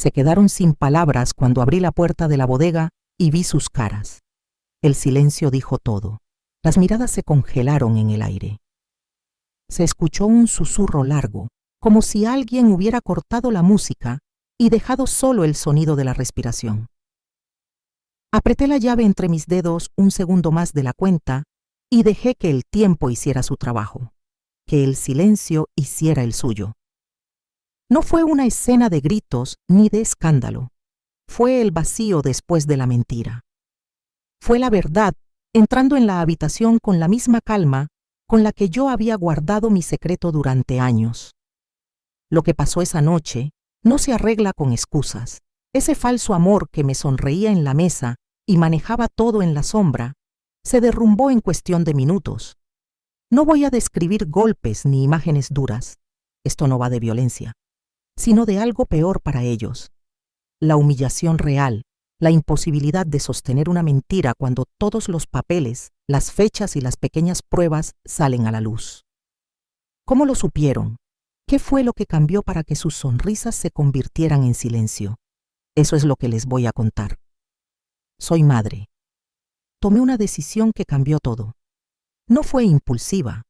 Se quedaron sin palabras cuando abrí la puerta de la bodega y vi sus caras. El silencio dijo todo. Las miradas se congelaron en el aire. Se escuchó un susurro largo, como si alguien hubiera cortado la música y dejado solo el sonido de la respiración. Apreté la llave entre mis dedos un segundo más de la cuenta y dejé que el tiempo hiciera su trabajo, que el silencio hiciera el suyo. No fue una escena de gritos ni de escándalo. Fue el vacío después de la mentira. Fue la verdad entrando en la habitación con la misma calma con la que yo había guardado mi secreto durante años. Lo que pasó esa noche no se arregla con excusas. Ese falso amor que me sonreía en la mesa y manejaba todo en la sombra, se derrumbó en cuestión de minutos. No voy a describir golpes ni imágenes duras. Esto no va de violencia, sino de algo peor para ellos. La humillación real, la imposibilidad de sostener una mentira cuando todos los papeles, las fechas y las pequeñas pruebas salen a la luz. ¿Cómo lo supieron? ¿Qué fue lo que cambió para que sus sonrisas se convirtieran en silencio? Eso es lo que les voy a contar. Soy madre. Tomé una decisión que cambió todo. No fue impulsiva,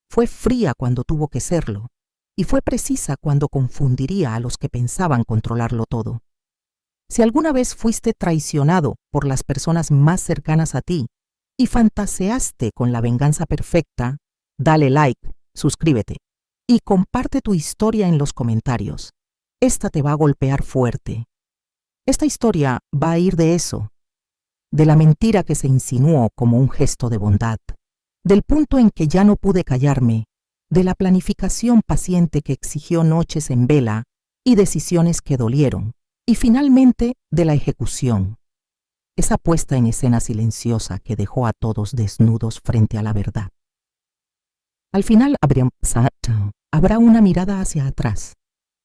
fue fría cuando tuvo que serlo, y fue precisa cuando confundiría a los que pensaban controlarlo todo. Si alguna vez fuiste traicionado por las personas más cercanas a ti y fantaseaste con la venganza perfecta, dale like, suscríbete y comparte tu historia en los comentarios. Esta te va a golpear fuerte. Esta historia va a ir de eso, de la mentira que se insinuó como un gesto de bondad, del punto en que ya no pude callarme, de la planificación paciente que exigió noches en vela y decisiones que dolieron, y finalmente de la ejecución, esa puesta en escena silenciosa que dejó a todos desnudos frente a la verdad. Al final habrá una mirada hacia atrás,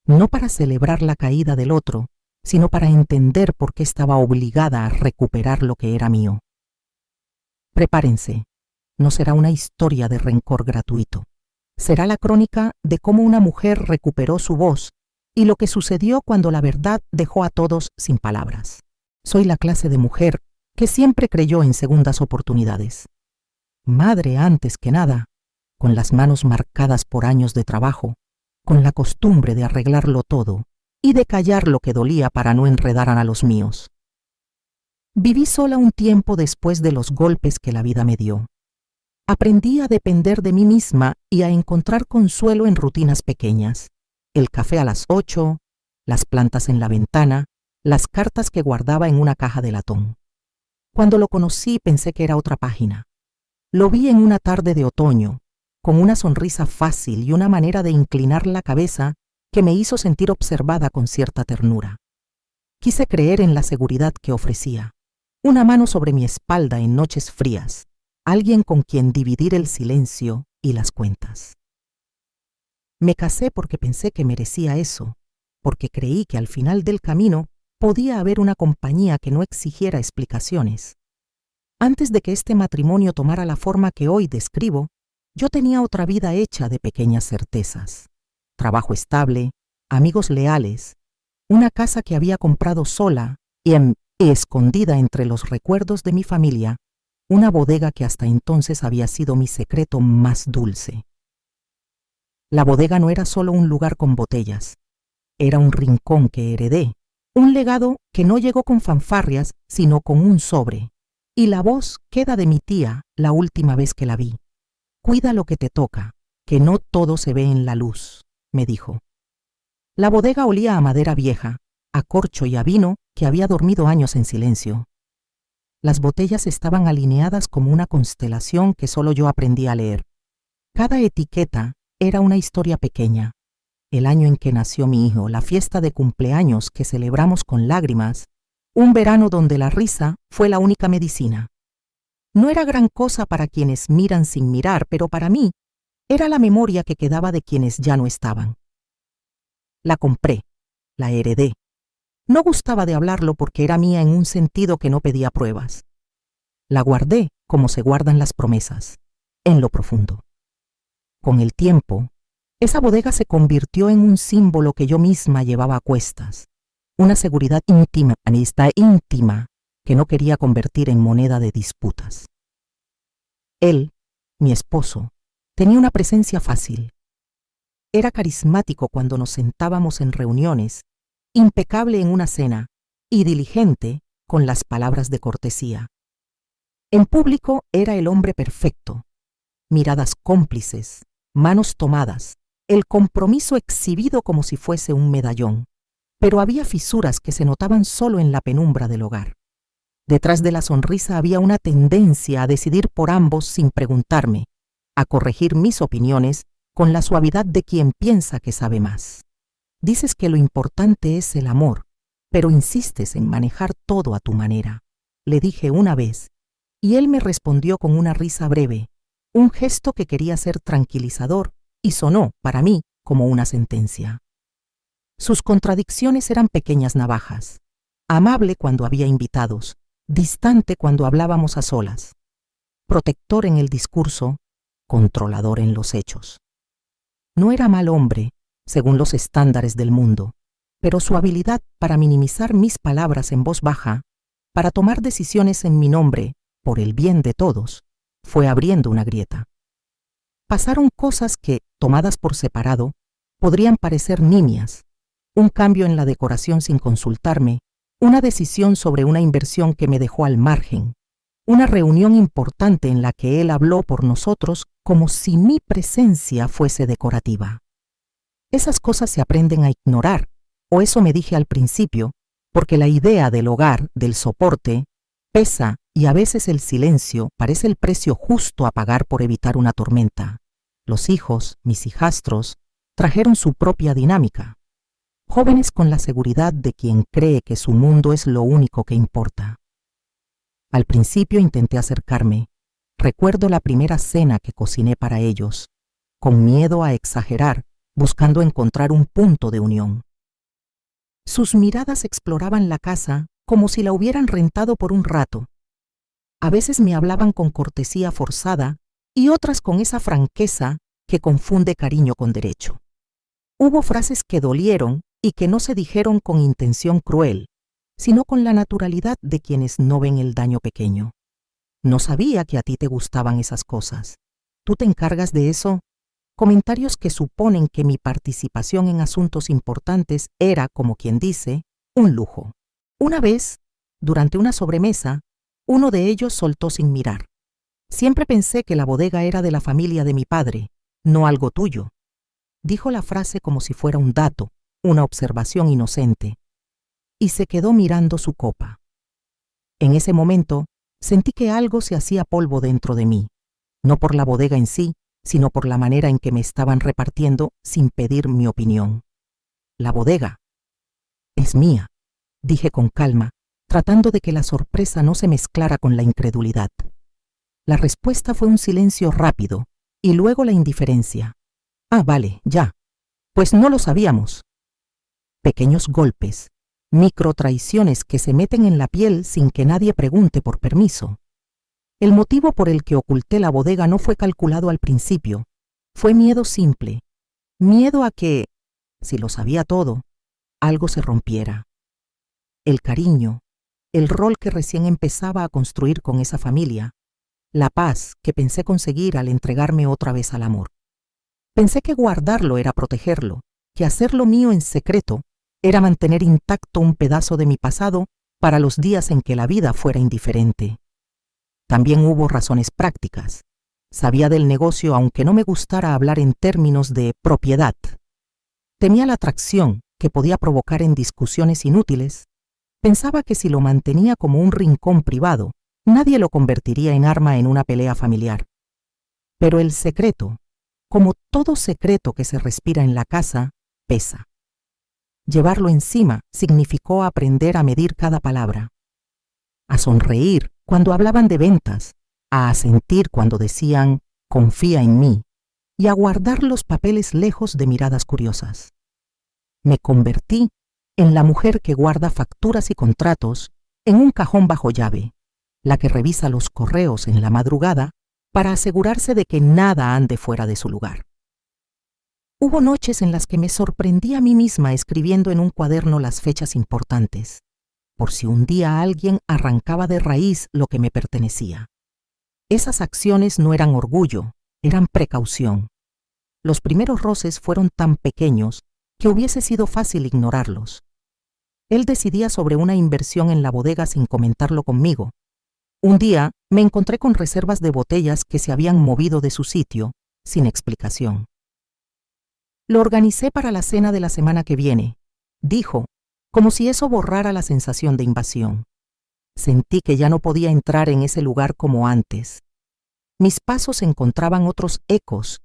no para celebrar la caída del otro, sino para entender por qué estaba obligada a recuperar lo que era mío. Prepárense, no será una historia de rencor gratuito. Será la crónica de cómo una mujer recuperó su voz y lo que sucedió cuando la verdad dejó a todos sin palabras. Soy la clase de mujer que siempre creyó en segundas oportunidades. Madre antes que nada, con las manos marcadas por años de trabajo, con la costumbre de arreglarlo todo y de callar lo que dolía para no enredar a los míos. Viví sola un tiempo después de los golpes que la vida me dio. Aprendí a depender de mí misma y a encontrar consuelo en rutinas pequeñas. El café a las 8, las plantas en la ventana, las cartas que guardaba en una caja de latón. Cuando lo conocí pensé que era otra página. Lo vi en una tarde de otoño, con una sonrisa fácil y una manera de inclinar la cabeza que me hizo sentir observada con cierta ternura. Quise creer en la seguridad que ofrecía. Una mano sobre mi espalda en noches frías, alguien con quien dividir el silencio y las cuentas. Me casé porque pensé que merecía eso, porque creí que al final del camino podía haber una compañía que no exigiera explicaciones. Antes de que este matrimonio tomara la forma que hoy describo, yo tenía otra vida hecha de pequeñas certezas. Trabajo estable, amigos leales, una casa que había comprado sola y escondida entre los recuerdos de mi familia, una bodega que hasta entonces había sido mi secreto más dulce. La bodega no era solo un lugar con botellas, era un rincón que heredé, un legado que no llegó con fanfarrias, sino con un sobre, y la voz queda de mi tía la última vez que la vi. Cuida lo que te toca, que no todo se ve en la luz, me dijo. La bodega olía a madera vieja, a corcho y a vino que había dormido años en silencio. Las botellas estaban alineadas como una constelación que solo yo aprendí a leer. Cada etiqueta era una historia pequeña. El año en que nació mi hijo, la fiesta de cumpleaños que celebramos con lágrimas, un verano donde la risa fue la única medicina. No era gran cosa para quienes miran sin mirar, pero para mí era la memoria que quedaba de quienes ya no estaban. La compré, la heredé. No gustaba de hablarlo porque era mía en un sentido que no pedía pruebas. La guardé como se guardan las promesas, en lo profundo. Con el tiempo, esa bodega se convirtió en un símbolo que yo misma llevaba a cuestas. una seguridad íntima, que no quería convertir en moneda de disputas. Él, mi esposo, tenía una presencia fácil. Era carismático cuando nos sentábamos en reuniones, impecable en una cena y diligente con las palabras de cortesía. En público era el hombre perfecto, miradas cómplices, manos tomadas, el compromiso exhibido como si fuese un medallón, pero había fisuras que se notaban solo en la penumbra del hogar. Detrás de la sonrisa había una tendencia a decidir por ambos sin preguntarme, a corregir mis opiniones con la suavidad de quien piensa que sabe más. Dices que lo importante es el amor, pero insistes en manejar todo a tu manera, le dije una vez, y él me respondió con una risa breve, un gesto que quería ser tranquilizador y sonó, para mí, como una sentencia. Sus contradicciones eran pequeñas navajas, amable cuando había invitados, distante cuando hablábamos a solas, protector en el discurso, controlador en los hechos. No era mal hombre, según los estándares del mundo, pero su habilidad para minimizar mis palabras en voz baja, para tomar decisiones en mi nombre, por el bien de todos, fue abriendo una grieta. Pasaron cosas que, tomadas por separado, podrían parecer nimias, un cambio en la decoración sin consultarme, una decisión sobre una inversión que me dejó al margen, una reunión importante en la que él habló por nosotros como si mi presencia fuese decorativa. Esas cosas se aprenden a ignorar, o eso me dije al principio, porque la idea del hogar, del soporte, pesa y a veces el silencio parece el precio justo a pagar por evitar una tormenta. Los hijos, mis hijastros, trajeron su propia dinámica. Jóvenes con la seguridad de quien cree que su mundo es lo único que importa. Al principio intenté acercarme. Recuerdo la primera cena que cociné para ellos, con miedo a exagerar, buscando encontrar un punto de unión. Sus miradas exploraban la casa como si la hubieran rentado por un rato. A veces me hablaban con cortesía forzada y otras con esa franqueza que confunde cariño con derecho. Hubo frases que dolieron y que no se dijeron con intención cruel, sino con la naturalidad de quienes no ven el daño pequeño. No sabía que a ti te gustaban esas cosas. ¿Tú te encargas de eso? Comentarios que suponen que mi participación en asuntos importantes era, como quien dice, un lujo. Una vez, durante una sobremesa, uno de ellos soltó sin mirar. Siempre pensé que la bodega era de la familia de mi padre, no algo tuyo. Dijo la frase como si fuera un dato, una observación inocente, y se quedó mirando su copa. En ese momento, sentí que algo se hacía polvo dentro de mí, no por la bodega en sí, sino por la manera en que me estaban repartiendo sin pedir mi opinión. La bodega es mía, dije con calma, tratando de que la sorpresa no se mezclara con la incredulidad. La respuesta fue un silencio rápido, y luego la indiferencia. Ah, vale, ya. Pues no lo sabíamos. Pequeños golpes, microtraiciones que se meten en la piel sin que nadie pregunte por permiso. El motivo por el que oculté la bodega no fue calculado al principio. Fue miedo simple. Miedo a que, si lo sabía todo, algo se rompiera. El cariño, el rol que recién empezaba a construir con esa familia, la paz que pensé conseguir al entregarme otra vez al amor. Pensé que guardarlo era protegerlo, que hacerlo mío en secreto era mantener intacto un pedazo de mi pasado para los días en que la vida fuera indiferente. También hubo razones prácticas. Sabía del negocio aunque no me gustara hablar en términos de propiedad. Temía la atracción que podía provocar en discusiones inútiles. Pensaba que si lo mantenía como un rincón privado, nadie lo convertiría en arma en una pelea familiar. Pero el secreto, como todo secreto que se respira en la casa, pesa. Llevarlo encima significó aprender a medir cada palabra, a sonreír cuando hablaban de ventas, a asentir cuando decían confía en mí y a guardar los papeles lejos de miradas curiosas. Me convertí en la mujer que guarda facturas y contratos en un cajón bajo llave, la que revisa los correos en la madrugada para asegurarse de que nada ande fuera de su lugar. Hubo noches en las que me sorprendí a mí misma escribiendo en un cuaderno las fechas importantes, por si un día alguien arrancaba de raíz lo que me pertenecía. Esas acciones no eran orgullo, eran precaución. Los primeros roces fueron tan pequeños que hubiese sido fácil ignorarlos. Él decidía sobre una inversión en la bodega sin comentarlo conmigo. Un día me encontré con reservas de botellas que se habían movido de su sitio, sin explicación. Lo organicé para la cena de la semana que viene, dijo, como si eso borrara la sensación de invasión. Sentí que ya no podía entrar en ese lugar como antes. Mis pasos encontraban otros ecos.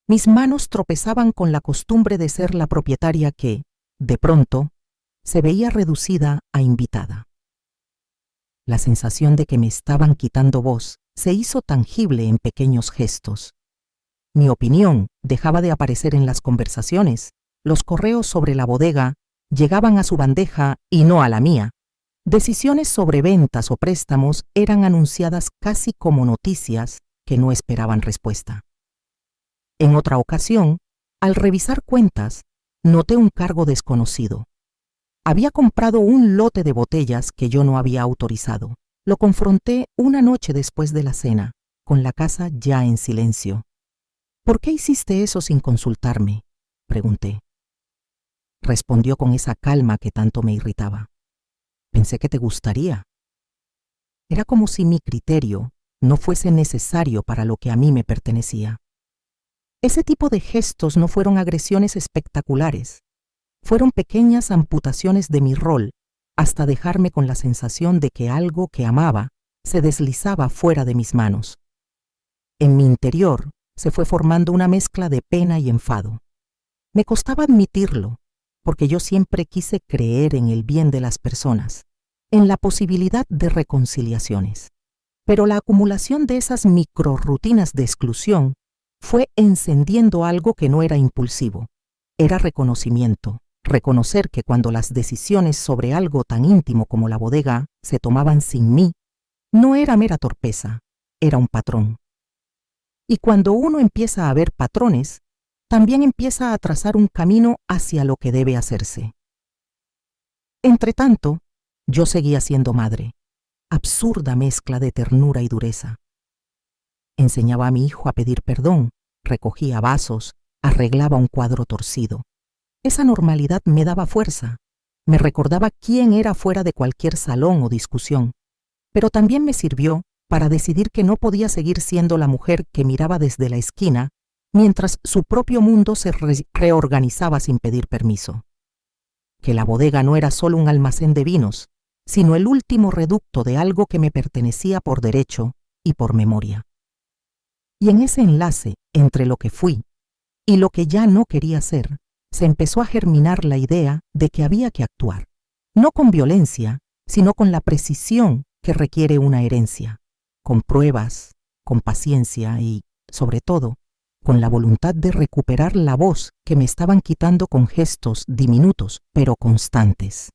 Mis manos tropezaban con la costumbre de ser la propietaria que, de pronto, se veía reducida a invitada. La sensación de que me estaban quitando voz se hizo tangible en pequeños gestos. Mi opinión dejaba de aparecer en las conversaciones. Los correos sobre la bodega llegaban a su bandeja y no a la mía. Decisiones sobre ventas o préstamos eran anunciadas casi como noticias que no esperaban respuesta. En otra ocasión, al revisar cuentas, noté un cargo desconocido. Había comprado un lote de botellas que yo no había autorizado. Lo confronté una noche después de la cena, con la casa ya en silencio. ¿Por qué hiciste eso sin consultarme?, pregunté. Respondió con esa calma que tanto me irritaba. Pensé que te gustaría. Era como si mi criterio no fuese necesario para lo que a mí me pertenecía. Ese tipo de gestos no fueron agresiones espectaculares. Fueron pequeñas amputaciones de mi rol hasta dejarme con la sensación de que algo que amaba se deslizaba fuera de mis manos. En mi interior se fue formando una mezcla de pena y enfado. Me costaba admitirlo, porque yo siempre quise creer en el bien de las personas, en la posibilidad de reconciliaciones. Pero la acumulación de esas microrrutinas de exclusión fue encendiendo algo que no era impulsivo, era reconocimiento. Reconocer que cuando las decisiones sobre algo tan íntimo como la bodega se tomaban sin mí, no era mera torpeza, era un patrón. Y cuando uno empieza a ver patrones, también empieza a trazar un camino hacia lo que debe hacerse. Entretanto, yo seguía siendo madre, absurda mezcla de ternura y dureza. Enseñaba a mi hijo a pedir perdón, recogía vasos, arreglaba un cuadro torcido. Esa normalidad me daba fuerza, me recordaba quién era fuera de cualquier salón o discusión, pero también me sirvió para decidir que no podía seguir siendo la mujer que miraba desde la esquina mientras su propio mundo se reorganizaba sin pedir permiso. Que la bodega no era solo un almacén de vinos, sino el último reducto de algo que me pertenecía por derecho y por memoria. Y en ese enlace entre lo que fui y lo que ya no quería ser, se empezó a germinar la idea de que había que actuar, no con violencia, sino con la precisión que requiere una herencia, con pruebas, con paciencia y, sobre todo, con la voluntad de recuperar la voz que me estaban quitando con gestos diminutos, pero constantes.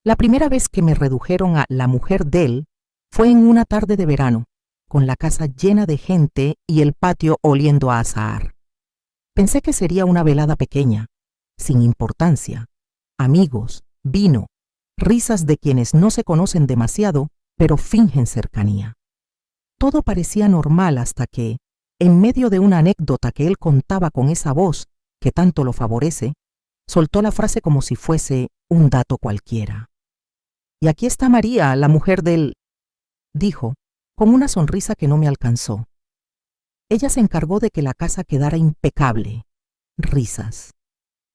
La primera vez que me redujeron a la mujer de él fue en una tarde de verano, con la casa llena de gente y el patio oliendo a azahar. Pensé que sería una velada pequeña, sin importancia, amigos, vino, risas de quienes no se conocen demasiado, pero fingen cercanía. Todo parecía normal hasta que, en medio de una anécdota que él contaba con esa voz que tanto lo favorece, soltó la frase como si fuese un dato cualquiera. «Y aquí está María, la mujer del...», dijo, con una sonrisa que no me alcanzó. Ella se encargó de que la casa quedara impecable. Risas.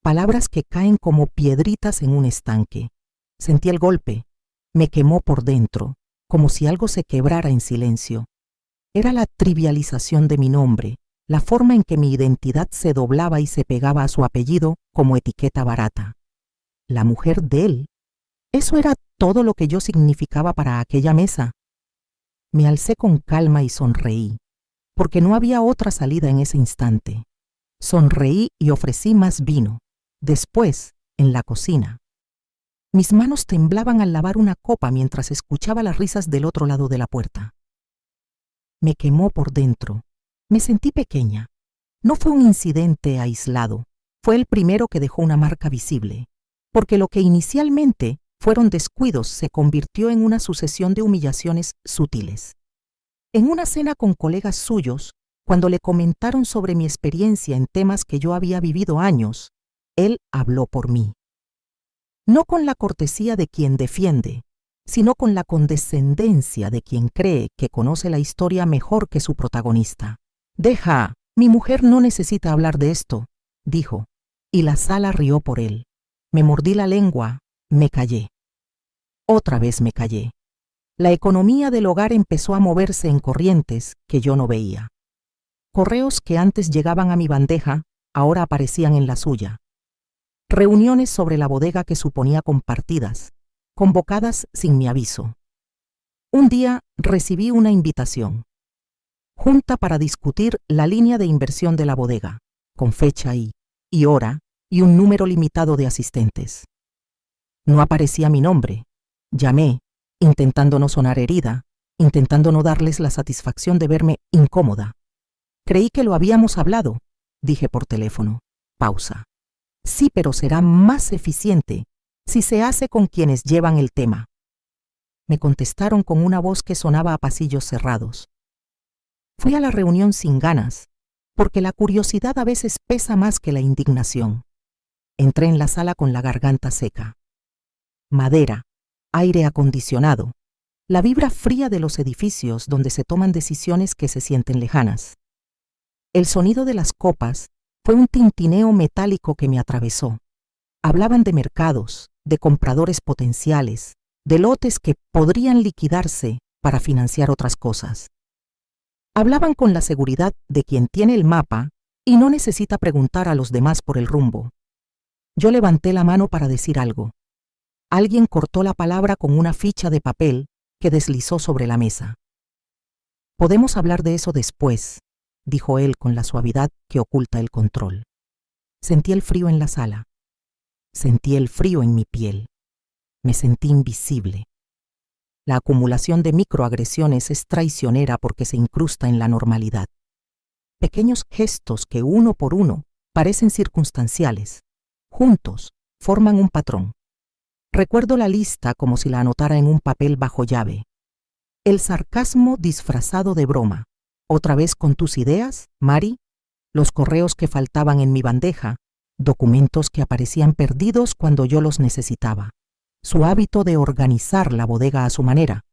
Palabras que caen como piedritas en un estanque. Sentí el golpe. Me quemó por dentro, como si algo se quebrara en silencio. Era la trivialización de mi nombre, la forma en que mi identidad se doblaba y se pegaba a su apellido como etiqueta barata. La mujer de él. Eso era todo lo que yo significaba para aquella mesa. Me alcé con calma y sonreí, porque no había otra salida en ese instante. Sonreí y ofrecí más vino. Después, en la cocina. Mis manos temblaban al lavar una copa mientras escuchaba las risas del otro lado de la puerta. Me quemó por dentro. Me sentí pequeña. No fue un incidente aislado. fue el primero que dejó una marca visible, porque lo que inicialmente fueron descuidos se convirtió en una sucesión de humillaciones sutiles. En una cena con colegas suyos, cuando le comentaron sobre mi experiencia en temas que yo había vivido años, él habló por mí. No con la cortesía de quien defiende, sino con la condescendencia de quien cree que conoce la historia mejor que su protagonista. «Deja, mi mujer no necesita hablar de esto», dijo, y la sala rió por él. Me mordí la lengua, me callé. Otra vez me callé. La economía del hogar empezó a moverse en corrientes que yo no veía. Correos que antes llegaban a mi bandeja, ahora aparecían en la suya. Reuniones sobre la bodega que suponía compartidas, convocadas sin mi aviso. Un día recibí una invitación. Junta para discutir la línea de inversión de la bodega, con fecha y hora y un número limitado de asistentes. No aparecía mi nombre. Llamé, intentando no sonar herida, intentando no darles la satisfacción de verme incómoda. Creí que lo habíamos hablado, dije por teléfono. Pausa. Sí, pero será más eficiente si se hace con quienes llevan el tema. Me contestaron con una voz que sonaba a pasillos cerrados. Fui a la reunión sin ganas, porque la curiosidad a veces pesa más que la indignación. Entré en la sala con la garganta seca. Madera, aire acondicionado, la vibra fría de los edificios donde se toman decisiones que se sienten lejanas. El sonido de las copas fue un tintineo metálico que me atravesó. Hablaban de mercados, de compradores potenciales, de lotes que podrían liquidarse para financiar otras cosas. Hablaban con la seguridad de quien tiene el mapa y no necesita preguntar a los demás por el rumbo. Yo levanté la mano para decir algo. Alguien cortó la palabra con una ficha de papel que deslizó sobre la mesa. «Podemos hablar de eso después», dijo él con la suavidad que oculta el control. Sentí el frío en la sala. Sentí el frío en mi piel. Me sentí invisible. La acumulación de microagresiones es traicionera porque se incrusta en la normalidad. Pequeños gestos que uno por uno parecen circunstanciales, juntos forman un patrón. Recuerdo la lista como si la anotara en un papel bajo llave. El sarcasmo disfrazado de broma. Otra vez con tus ideas, Mari. Los correos que faltaban en mi bandeja, documentos que aparecían perdidos cuando yo los necesitaba. Su hábito de organizar la bodega a su manera.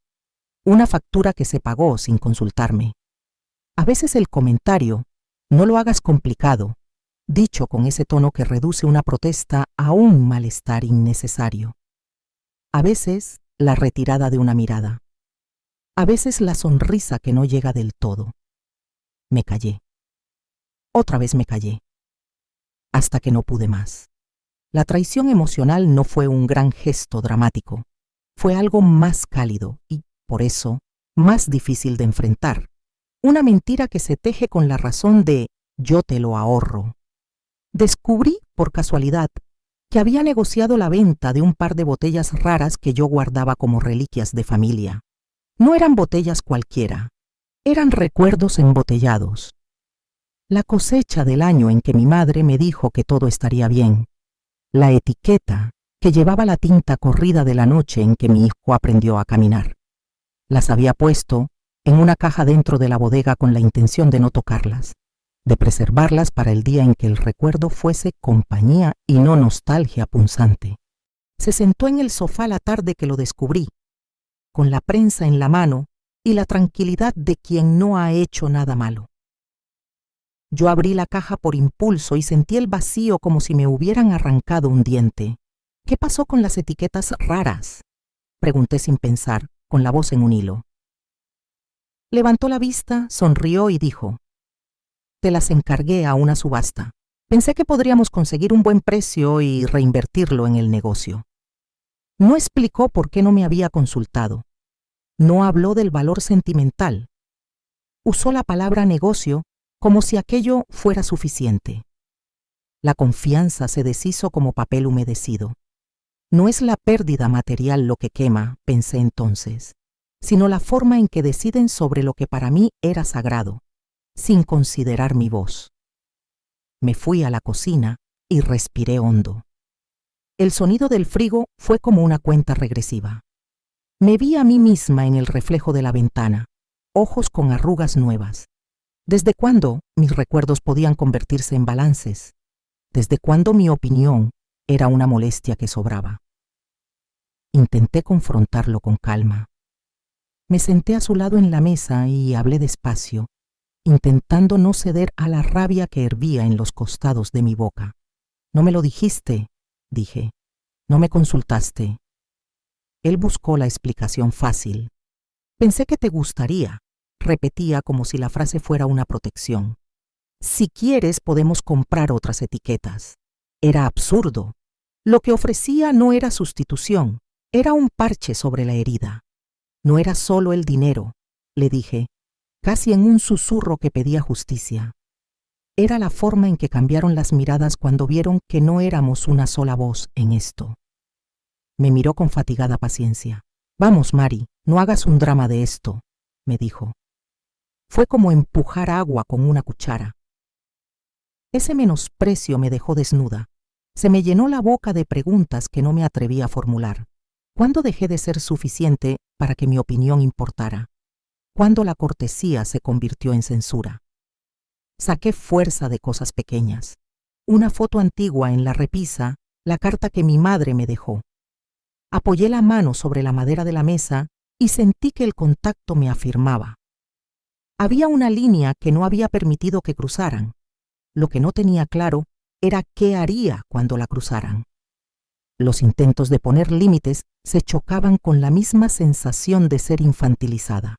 Una factura que se pagó sin consultarme. A veces el comentario, no lo hagas complicado, dicho con ese tono que reduce una protesta a un malestar innecesario. A veces la retirada de una mirada. A veces la sonrisa que no llega del todo. Me callé. Otra vez me callé. Hasta que no pude más. La traición emocional no fue un gran gesto dramático. Fue algo más cálido y, por eso, más difícil de enfrentar. Una mentira que se teje con la razón de «yo te lo ahorro». Descubrí, por casualidad, que había negociado la venta de un par de botellas raras que yo guardaba como reliquias de familia. No eran botellas cualquiera, eran recuerdos embotellados. La cosecha del año en que mi madre me dijo que todo estaría bien. La etiqueta que llevaba la tinta corrida de la noche en que mi hijo aprendió a caminar. Las había puesto en una caja dentro de la bodega con la intención de no tocarlas, de preservarlas para el día en que el recuerdo fuese compañía y no nostalgia punzante. Se sentó en el sofá la tarde que lo descubrí, con la prensa en la mano y la tranquilidad de quien no ha hecho nada malo. Yo abrí la caja por impulso y sentí el vacío como si me hubieran arrancado un diente. ¿Qué pasó con las etiquetas raras?, pregunté sin pensar, con la voz en un hilo. Levantó la vista, sonrió y dijo: «Te las encargué a una subasta. Pensé que podríamos conseguir un buen precio y reinvertirlo en el negocio». No explicó por qué no me había consultado. No habló del valor sentimental. Usó la palabra negocio como si aquello fuera suficiente. La confianza se deshizo como papel humedecido. No es la pérdida material lo que quema, pensé entonces, sino la forma en que deciden sobre lo que para mí era sagrado, sin considerar mi voz. Me fui a la cocina y respiré hondo. El sonido del frigo fue como una cuenta regresiva. Me vi a mí misma en el reflejo de la ventana, ojos con arrugas nuevas. ¿Desde cuándo mis recuerdos podían convertirse en balances? ¿Desde cuándo mi opinión era una molestia que sobraba? Intenté confrontarlo con calma. Me senté a su lado en la mesa y hablé despacio, intentando no ceder a la rabia que hervía en los costados de mi boca. «No me lo dijiste», dije. «No me consultaste». Él buscó la explicación fácil. «Pensé que te gustaría», repetía como si la frase fuera una protección. «Si quieres, podemos comprar otras etiquetas». Era absurdo. Lo que ofrecía no era sustitución, era un parche sobre la herida. No era solo el dinero, le dije, casi en un susurro que pedía justicia. Era la forma en que cambiaron las miradas cuando vieron que no éramos una sola voz en esto. Me miró con fatigada paciencia. «Vamos, Mari, no hagas un drama de esto», me dijo. Fue como empujar agua con una cuchara. Ese menosprecio me dejó desnuda. Se me llenó la boca de preguntas que no me atreví a formular. ¿Cuándo dejé de ser suficiente para que mi opinión importara? ¿Cuándo la cortesía se convirtió en censura? Saqué fuerza de cosas pequeñas. Una foto antigua en la repisa, la carta que mi madre me dejó. Apoyé la mano sobre la madera de la mesa y sentí que el contacto me afirmaba. Había una línea que no había permitido que cruzaran. Lo que no tenía claro era qué haría cuando la cruzaran. Los intentos de poner límites se chocaban con la misma sensación de ser infantilizada.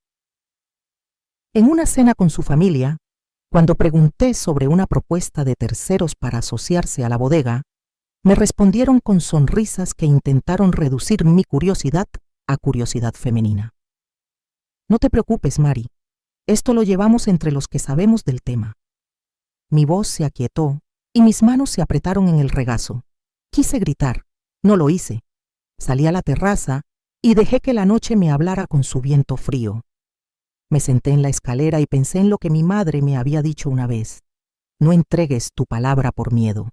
En una cena con su familia, cuando pregunté sobre una propuesta de terceros para asociarse a la bodega, me respondieron con sonrisas que intentaron reducir mi curiosidad a curiosidad femenina. «No te preocupes, Mari. Esto lo llevamos entre los que sabemos del tema». Mi voz se aquietó y mis manos se apretaron en el regazo. Quise gritar. No lo hice. Salí a la terraza y dejé que la noche me hablara con su viento frío. Me senté en la escalera y pensé en lo que mi madre me había dicho una vez. «No entregues tu palabra por miedo».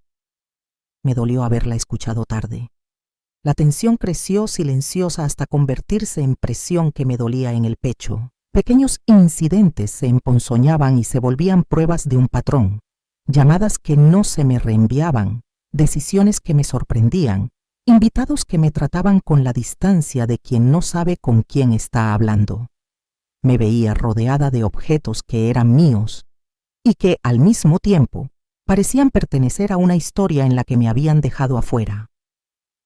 Me dolió haberla escuchado tarde. La tensión creció silenciosa hasta convertirse en presión que me dolía en el pecho. Pequeños incidentes se emponzoñaban y se volvían pruebas de un patrón. Llamadas que no se me reenviaban, decisiones que me sorprendían, invitados que me trataban con la distancia de quien no sabe con quién está hablando. Me veía rodeada de objetos que eran míos y que, al mismo tiempo, parecían pertenecer a una historia en la que me habían dejado afuera.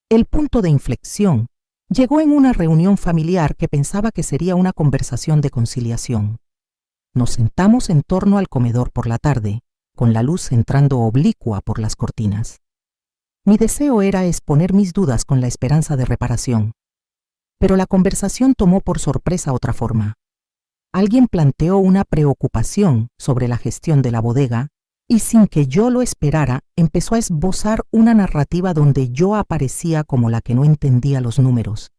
El punto de inflexión llegó en una reunión familiar que pensaba que sería una conversación de conciliación. Nos sentamos en torno al comedor por la tarde, con la luz entrando oblicua por las cortinas. Mi deseo era exponer mis dudas con la esperanza de reparación. Pero la conversación tomó por sorpresa otra forma. Alguien planteó una preocupación sobre la gestión de la bodega y sin que yo lo esperara, empezó a esbozar una narrativa donde yo aparecía como la que no entendía los números,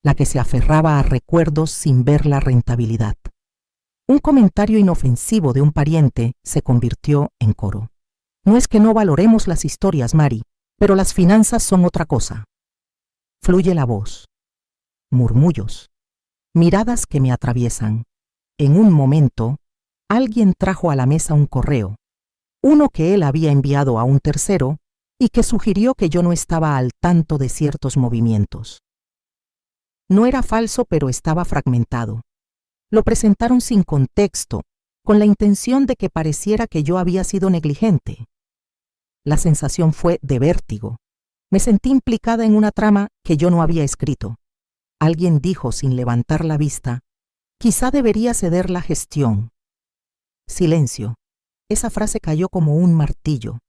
la que se aferraba a recuerdos sin ver la rentabilidad. Un comentario inofensivo de un pariente se convirtió en coro. «No es que no valoremos las historias, Mari, pero las finanzas son otra cosa». Fluye la voz. Murmullos. Miradas que me atraviesan. En un momento, alguien trajo a la mesa un correo, uno que él había enviado a un tercero y que sugirió que yo no estaba al tanto de ciertos movimientos. No era falso, pero estaba fragmentado. Lo presentaron sin contexto, con la intención de que pareciera que yo había sido negligente. La sensación fue de vértigo. Me sentí implicada en una trama que yo no había escrito. Alguien dijo sin levantar la vista, «Quizá debería ceder la gestión». Silencio. Esa frase cayó como un martillo.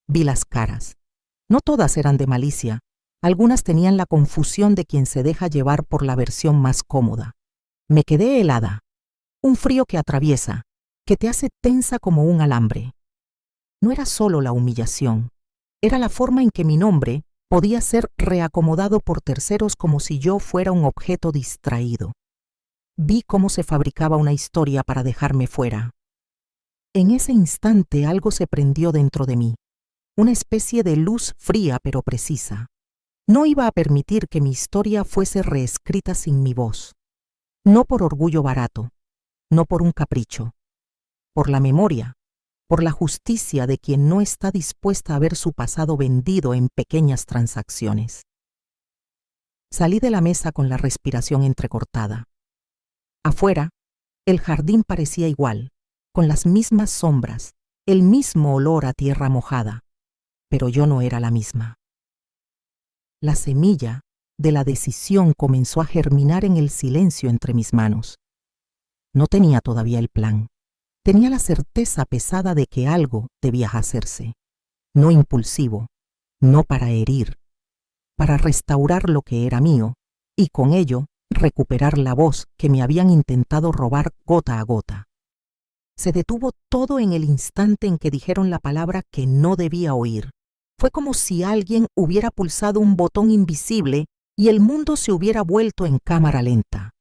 Vi las caras. No todas eran de malicia. Algunas tenían la confusión de quien se deja llevar por la versión más cómoda. Me quedé helada. Un frío que atraviesa, que te hace tensa como un alambre. No era solo la humillación. Era la forma en que mi nombre podía ser reacomodado por terceros como si yo fuera un objeto distraído. Vi cómo se fabricaba una historia para dejarme fuera. En ese instante algo se prendió dentro de mí. una especie de luz fría pero precisa. No iba a permitir que mi historia fuese reescrita sin mi voz. No por orgullo barato, no por un capricho, por la memoria, por la justicia de quien no está dispuesta a ver su pasado vendido en pequeñas transacciones. Salí de la mesa con la respiración entrecortada. Afuera, el jardín parecía igual, con las mismas sombras, el mismo olor a tierra mojada, pero yo no era la misma. La semilla de la decisión comenzó a germinar en el silencio entre mis manos. No tenía todavía el plan. Tenía la certeza pesada de que algo debía hacerse, no impulsivo, no para herir, para restaurar lo que era mío y con ello recuperar la voz que me habían intentado robar gota a gota. Se detuvo todo en el instante en que dijeron la palabra que no debía oír. Fue como si alguien hubiera pulsado un botón invisible y el mundo se hubiera vuelto en cámara lenta.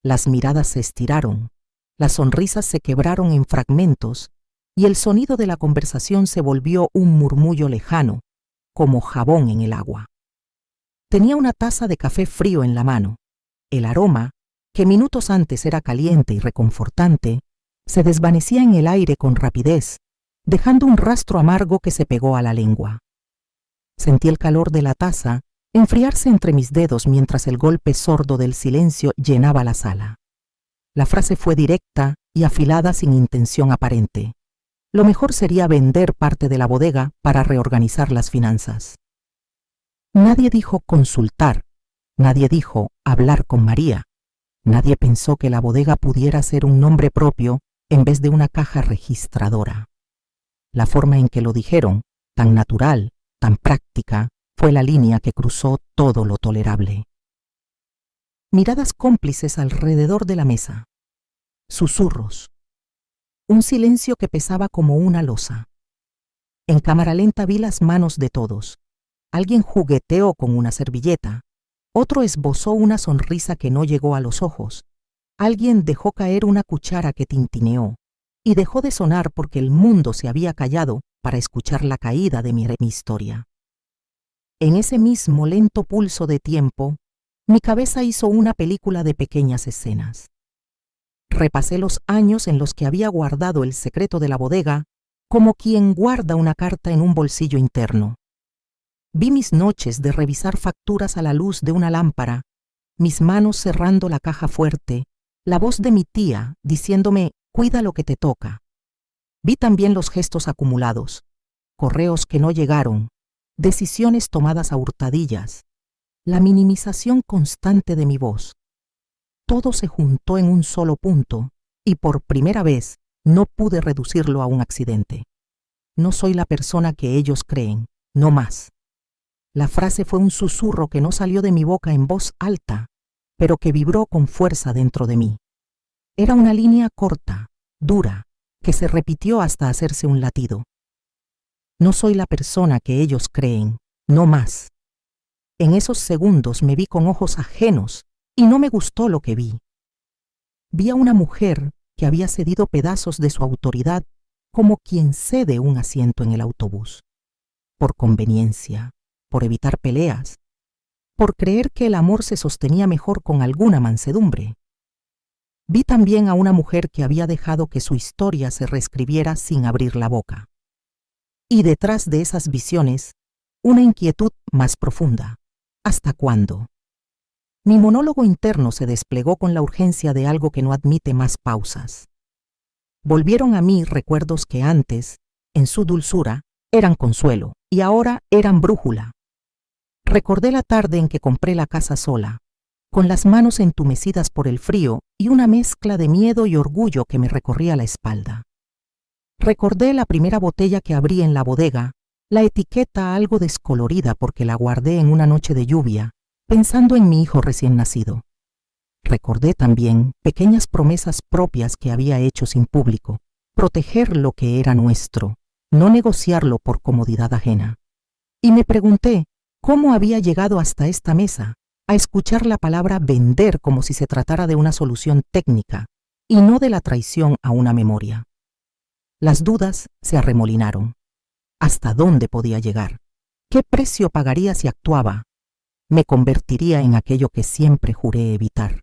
Las miradas se estiraron, las sonrisas se quebraron en fragmentos y el sonido de la conversación se volvió un murmullo lejano, como jabón en el agua. Tenía una taza de café frío en la mano. El aroma, que minutos antes era caliente y reconfortante, se desvanecía en el aire con rapidez, dejando un rastro amargo que se pegó a la lengua. Sentí el calor de la taza enfriarse entre mis dedos mientras el golpe sordo del silencio llenaba la sala. La frase fue directa y afilada sin intención aparente. Lo mejor sería vender parte de la bodega para reorganizar las finanzas. Nadie dijo consultar, nadie dijo hablar con María, nadie pensó que la bodega pudiera ser un nombre propio en vez de una caja registradora. La forma en que lo dijeron, tan natural, tan práctica, fue la línea que cruzó todo lo tolerable. Miradas cómplices alrededor de la mesa. Susurros. Un silencio que pesaba como una losa. En cámara lenta vi las manos de todos. Alguien jugueteó con una servilleta. Otro esbozó una sonrisa que no llegó a los ojos. Alguien dejó caer una cuchara que tintineó. Y dejó de sonar porque el mundo se había callado para escuchar la caída de mi historia. En ese mismo lento pulso de tiempo, mi cabeza hizo una película de pequeñas escenas. Repasé los años en los que había guardado el secreto de la bodega como quien guarda una carta en un bolsillo interno. Vi mis noches de revisar facturas a la luz de una lámpara, mis manos cerrando la caja fuerte, la voz de mi tía diciéndome «cuida lo que te toca». Vi también los gestos acumulados, correos que no llegaron, decisiones tomadas a hurtadillas, la minimización constante de mi voz. Todo se juntó en un solo punto y por primera vez no pude reducirlo a un accidente. No soy la persona que ellos creen, no más. La frase fue un susurro que no salió de mi boca en voz alta, pero que vibró con fuerza dentro de mí. Era una línea corta, dura, que se repitió hasta hacerse un latido. No soy la persona que ellos creen, no más. En esos segundos me vi con ojos ajenos y no me gustó lo que vi. Vi a una mujer que había cedido pedazos de su autoridad como quien cede un asiento en el autobús, por conveniencia, por evitar peleas, por creer que el amor se sostenía mejor con alguna mansedumbre. Vi también a una mujer que había dejado que su historia se reescribiera sin abrir la boca. Y detrás de esas visiones, una inquietud más profunda. ¿Hasta cuándo? Mi monólogo interno se desplegó con la urgencia de algo que no admite más pausas. Volvieron a mí recuerdos que antes, en su dulzura, eran consuelo y ahora eran brújula. Recordé la tarde en que compré la casa sola, con las manos entumecidas por el frío y una mezcla de miedo y orgullo que me recorría la espalda. Recordé la primera botella que abrí en la bodega, la etiqueta algo descolorida porque la guardé en una noche de lluvia, pensando en mi hijo recién nacido. Recordé también pequeñas promesas propias que había hecho sin público, proteger lo que era nuestro, no negociarlo por comodidad ajena. Y me pregunté cómo había llegado hasta esta mesa, a escuchar la palabra vender como si se tratara de una solución técnica y no de la traición a una memoria. Las dudas se arremolinaron. ¿Hasta dónde podía llegar? ¿Qué precio pagaría si actuaba? Me convertiría en aquello que siempre juré evitar.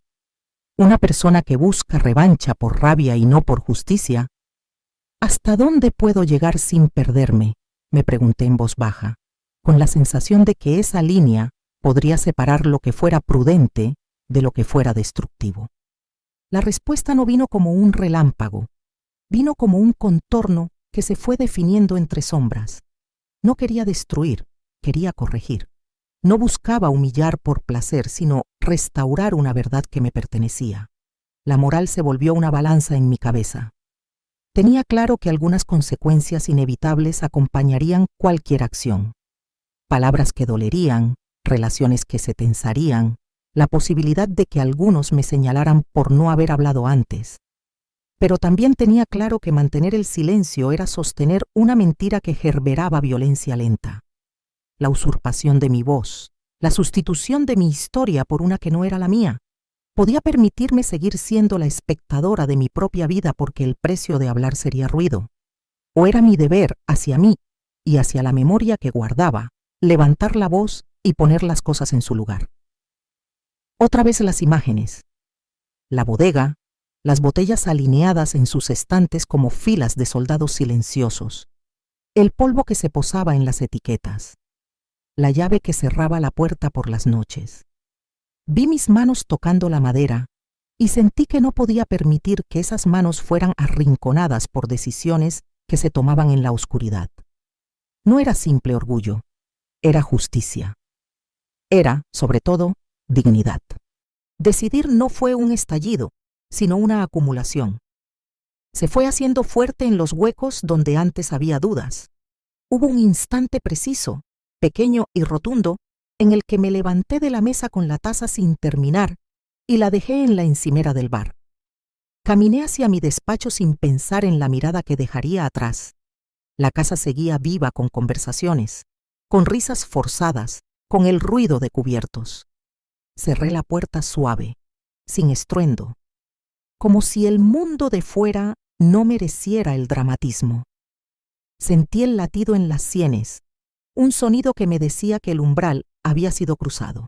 Una persona que busca revancha por rabia y no por justicia. ¿Hasta dónde puedo llegar sin perderme?, me pregunté en voz baja, con la sensación de que esa línea podría separar lo que fuera prudente de lo que fuera destructivo. La respuesta no vino como un relámpago, vino como un contorno que se fue definiendo entre sombras. No quería destruir, quería corregir. No buscaba humillar por placer, sino restaurar una verdad que me pertenecía. La moral se volvió una balanza en mi cabeza. Tenía claro que algunas consecuencias inevitables acompañarían cualquier acción. Palabras que dolerían, relaciones que se tensarían, la posibilidad de que algunos me señalaran por no haber hablado antes. Pero también tenía claro que mantener el silencio era sostener una mentira que gerberaba violencia lenta. La usurpación de mi voz, la sustitución de mi historia por una que no era la mía, podía permitirme seguir siendo la espectadora de mi propia vida porque el precio de hablar sería ruido. O era mi deber hacia mí y hacia la memoria que guardaba, levantar la voz y poner las cosas en su lugar. Otra vez las imágenes. La bodega, las botellas alineadas en sus estantes como filas de soldados silenciosos, el polvo que se posaba en las etiquetas, la llave que cerraba la puerta por las noches. Vi mis manos tocando la madera y sentí que no podía permitir que esas manos fueran arrinconadas por decisiones que se tomaban en la oscuridad. No era simple orgullo, era justicia. Era, sobre todo, dignidad. Decidir no fue un estallido, sino una acumulación. Se fue haciendo fuerte en los huecos donde antes había dudas. Hubo un instante preciso, pequeño y rotundo, en el que me levanté de la mesa con la taza sin terminar y la dejé en la encimera del bar. Caminé hacia mi despacho sin pensar en la mirada que dejaría atrás. La casa seguía viva con conversaciones, con risas forzadas, con el ruido de cubiertos. Cerré la puerta suave, sin estruendo, como si el mundo de fuera no mereciera el dramatismo. Sentí el latido en las sienes, un sonido que me decía que el umbral había sido cruzado.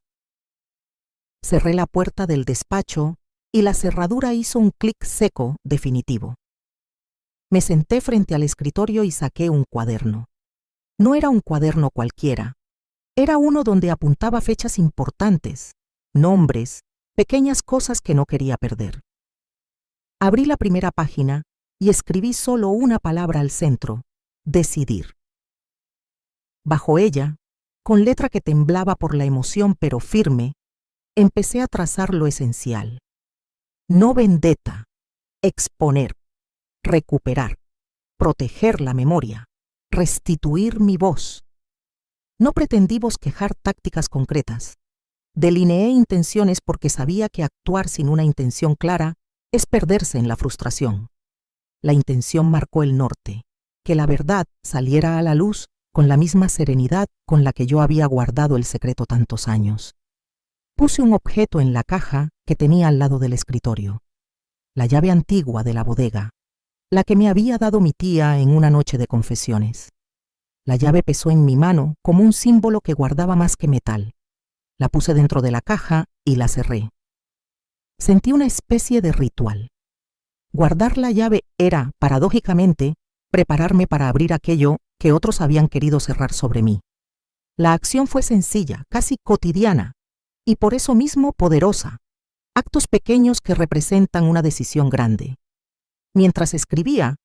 Cerré la puerta del despacho y la cerradura hizo un clic seco definitivo. Me senté frente al escritorio y saqué un cuaderno. No era un cuaderno cualquiera, era uno donde apuntaba fechas importantes, nombres, pequeñas cosas que no quería perder. Abrí la primera página y escribí solo una palabra al centro: decidir. Bajo ella, con letra que temblaba por la emoción pero firme, empecé a trazar lo esencial. No vendetta, exponer, recuperar, proteger la memoria, restituir mi voz. No pretendí bosquejar tácticas concretas. Delineé intenciones porque sabía que actuar sin una intención clara es perderse en la frustración. La intención marcó el norte, que la verdad saliera a la luz con la misma serenidad con la que yo había guardado el secreto tantos años. Puse un objeto en la caja que tenía al lado del escritorio, la llave antigua de la bodega, la que me había dado mi tía en una noche de confesiones. La llave pesó en mi mano como un símbolo que guardaba más que metal. La puse dentro de la caja y la cerré. Sentí una especie de ritual. Guardar la llave era, paradójicamente, prepararme para abrir aquello que otros habían querido cerrar sobre mí. La acción fue sencilla, casi cotidiana, y por eso mismo poderosa. Actos pequeños que representan una decisión grande. Mientras escribía,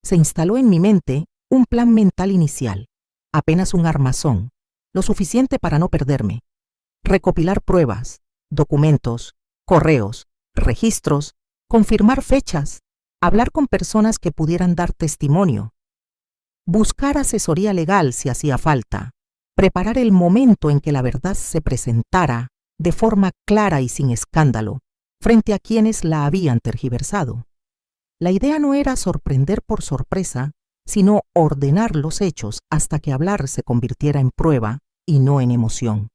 se instaló en mi mente un plan mental inicial, apenas un armazón, lo suficiente para no perderme. Recopilar pruebas, documentos, correos, registros, confirmar fechas, hablar con personas que pudieran dar testimonio, buscar asesoría legal si hacía falta, preparar el momento en que la verdad se presentara de forma clara y sin escándalo frente a quienes la habían tergiversado. La idea no era sorprender por sorpresa, sino ordenar los hechos hasta que hablar se convirtiera en prueba y no en emoción.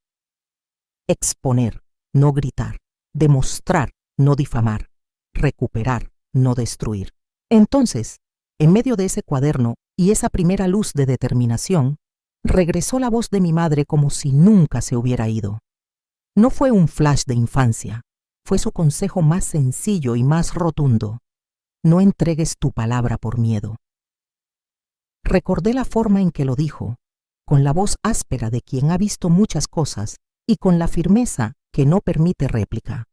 Exponer, no gritar, demostrar, no difamar, recuperar, no destruir. Entonces, En medio de ese cuaderno y esa primera luz de determinación, regresó la voz de mi madre como si nunca se hubiera ido. No fue un flash de infancia, fue su consejo más sencillo y más rotundo. No entregues tu palabra por miedo. Recordé la forma en que lo dijo, con la voz áspera de quien ha visto muchas cosas y con la firmeza que no permite réplica.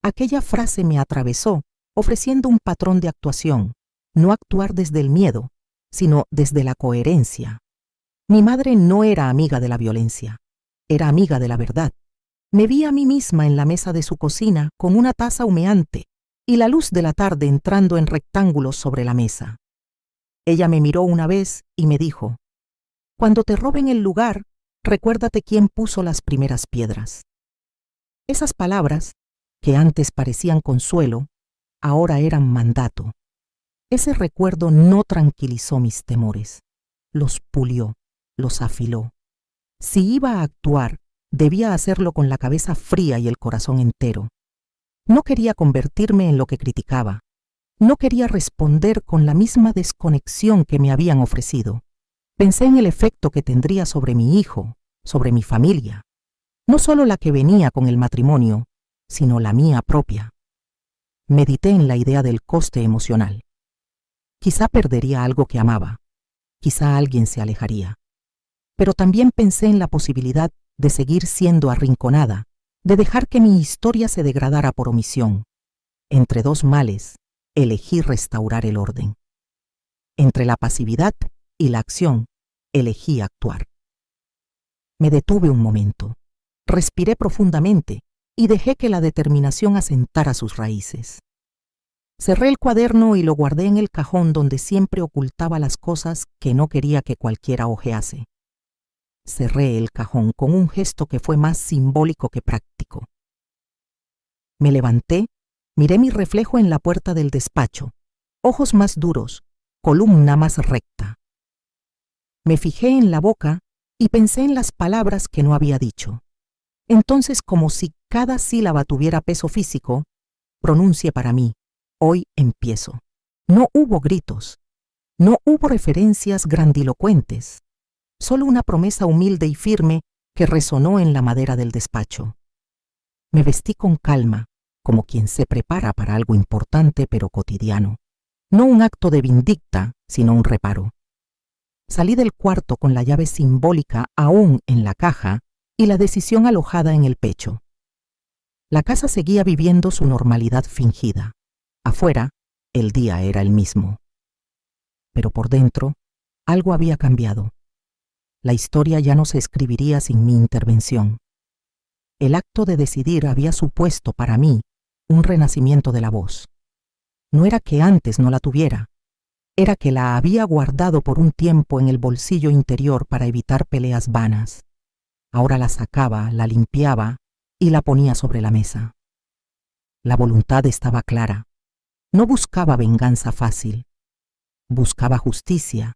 Aquella frase me atravesó, ofreciendo un patrón de actuación, no actuar desde el miedo, sino desde la coherencia. Mi madre no era amiga de la violencia, era amiga de la verdad. Me vi a mí misma en la mesa de su cocina con una taza humeante y la luz de la tarde entrando en rectángulos sobre la mesa. Ella me miró una vez y me dijo: «Cuando te roben el lugar, recuérdate quién puso las primeras piedras». Esas palabras, que antes parecían consuelo, ahora eran mandato. Ese recuerdo no tranquilizó mis temores, los pulió, los afiló. Si iba a actuar, debía hacerlo con la cabeza fría y el corazón entero. No quería convertirme en lo que criticaba. No quería responder con la misma desconexión que me habían ofrecido. Pensé en el efecto que tendría sobre mi hijo, sobre mi familia. No solo la que venía con el matrimonio, sino la mía propia. Medité en la idea del coste emocional. Quizá perdería algo que amaba. Quizá alguien se alejaría. Pero también pensé en la posibilidad de seguir siendo arrinconada, de dejar que mi historia se degradara por omisión. Entre dos males, elegí restaurar el orden. Entre la pasividad y la acción, elegí actuar. Me detuve un momento, respiré profundamente y dejé que la determinación asentara sus raíces. Cerré el cuaderno y lo guardé en el cajón donde siempre ocultaba las cosas que no quería que cualquiera hojease. Cerré el cajón con un gesto que fue más simbólico que práctico. Me levanté, miré mi reflejo en la puerta del despacho, ojos más duros, columna más recta. Me fijé en la boca y pensé en las palabras que no había dicho. Entonces, como si cada sílaba tuviera peso físico, pronuncié para mí: hoy empiezo. No hubo gritos, no hubo referencias grandilocuentes, solo una promesa humilde y firme que resonó en la madera del despacho. Me vestí con calma, como quien se prepara para algo importante pero cotidiano. No un acto de vindicta, sino un reparo. Salí del cuarto con la llave simbólica aún en la caja y la decisión alojada en el pecho. La casa seguía viviendo su normalidad fingida. Afuera, el día era el mismo. Pero por dentro, algo había cambiado. La historia ya no se escribiría sin mi intervención. El acto de decidir había supuesto para mí un renacimiento de la voz. No era que antes no la tuviera, era que la había guardado por un tiempo en el bolsillo interior para evitar peleas vanas. Ahora la sacaba, la limpiaba y la ponía sobre la mesa. La voluntad estaba clara. No buscaba venganza fácil. Buscaba justicia,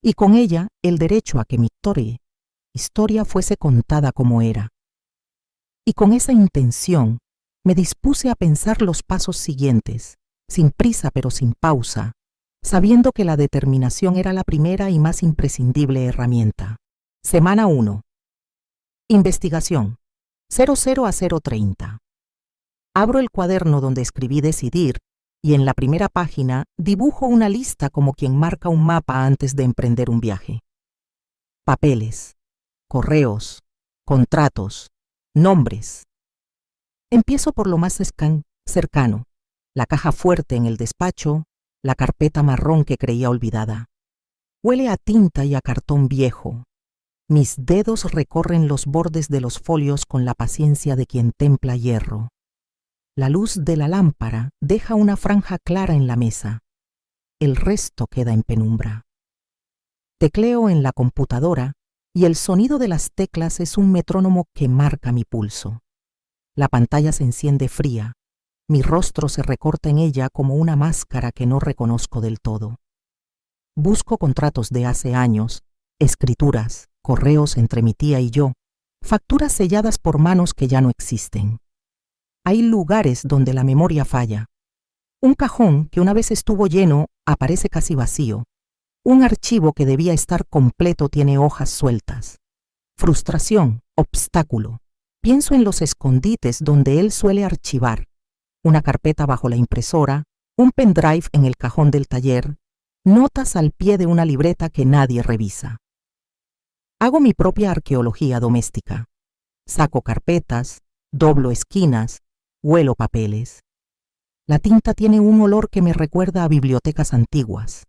y con ella el derecho a que mi historia fuese contada como era. Y con esa intención me dispuse a pensar los pasos siguientes, sin prisa pero sin pausa, sabiendo que la determinación era la primera y más imprescindible herramienta. Semana 1. Investigación. 00 a 0:30. Abro el cuaderno donde escribí decidir y en la primera página dibujo una lista como quien marca un mapa antes de emprender un viaje. Papeles, correos, contratos, nombres. Empiezo por lo más cercano, la caja fuerte en el despacho, la carpeta marrón que creía olvidada. Huele a tinta y a cartón viejo. Mis dedos recorren los bordes de los folios con la paciencia de quien templa hierro. La luz de la lámpara deja una franja clara en la mesa. El resto queda en penumbra. Tecleo en la computadora y el sonido de las teclas es un metrónomo que marca mi pulso. La pantalla se enciende fría. Mi rostro se recorta en ella como una máscara que no reconozco del todo. Busco contratos de hace años, escrituras, correos entre mi tía y yo, facturas selladas por manos que ya no existen. Hay lugares donde la memoria falla. Un cajón que una vez estuvo lleno aparece casi vacío. Un archivo que debía estar completo tiene hojas sueltas. Frustración, obstáculo. Pienso en los escondites donde él suele archivar. Una carpeta bajo la impresora, un pendrive en el cajón del taller, notas al pie de una libreta que nadie revisa. Hago mi propia arqueología doméstica. Saco carpetas, doblo esquinas, huelo papeles. La tinta tiene un olor que me recuerda a bibliotecas antiguas.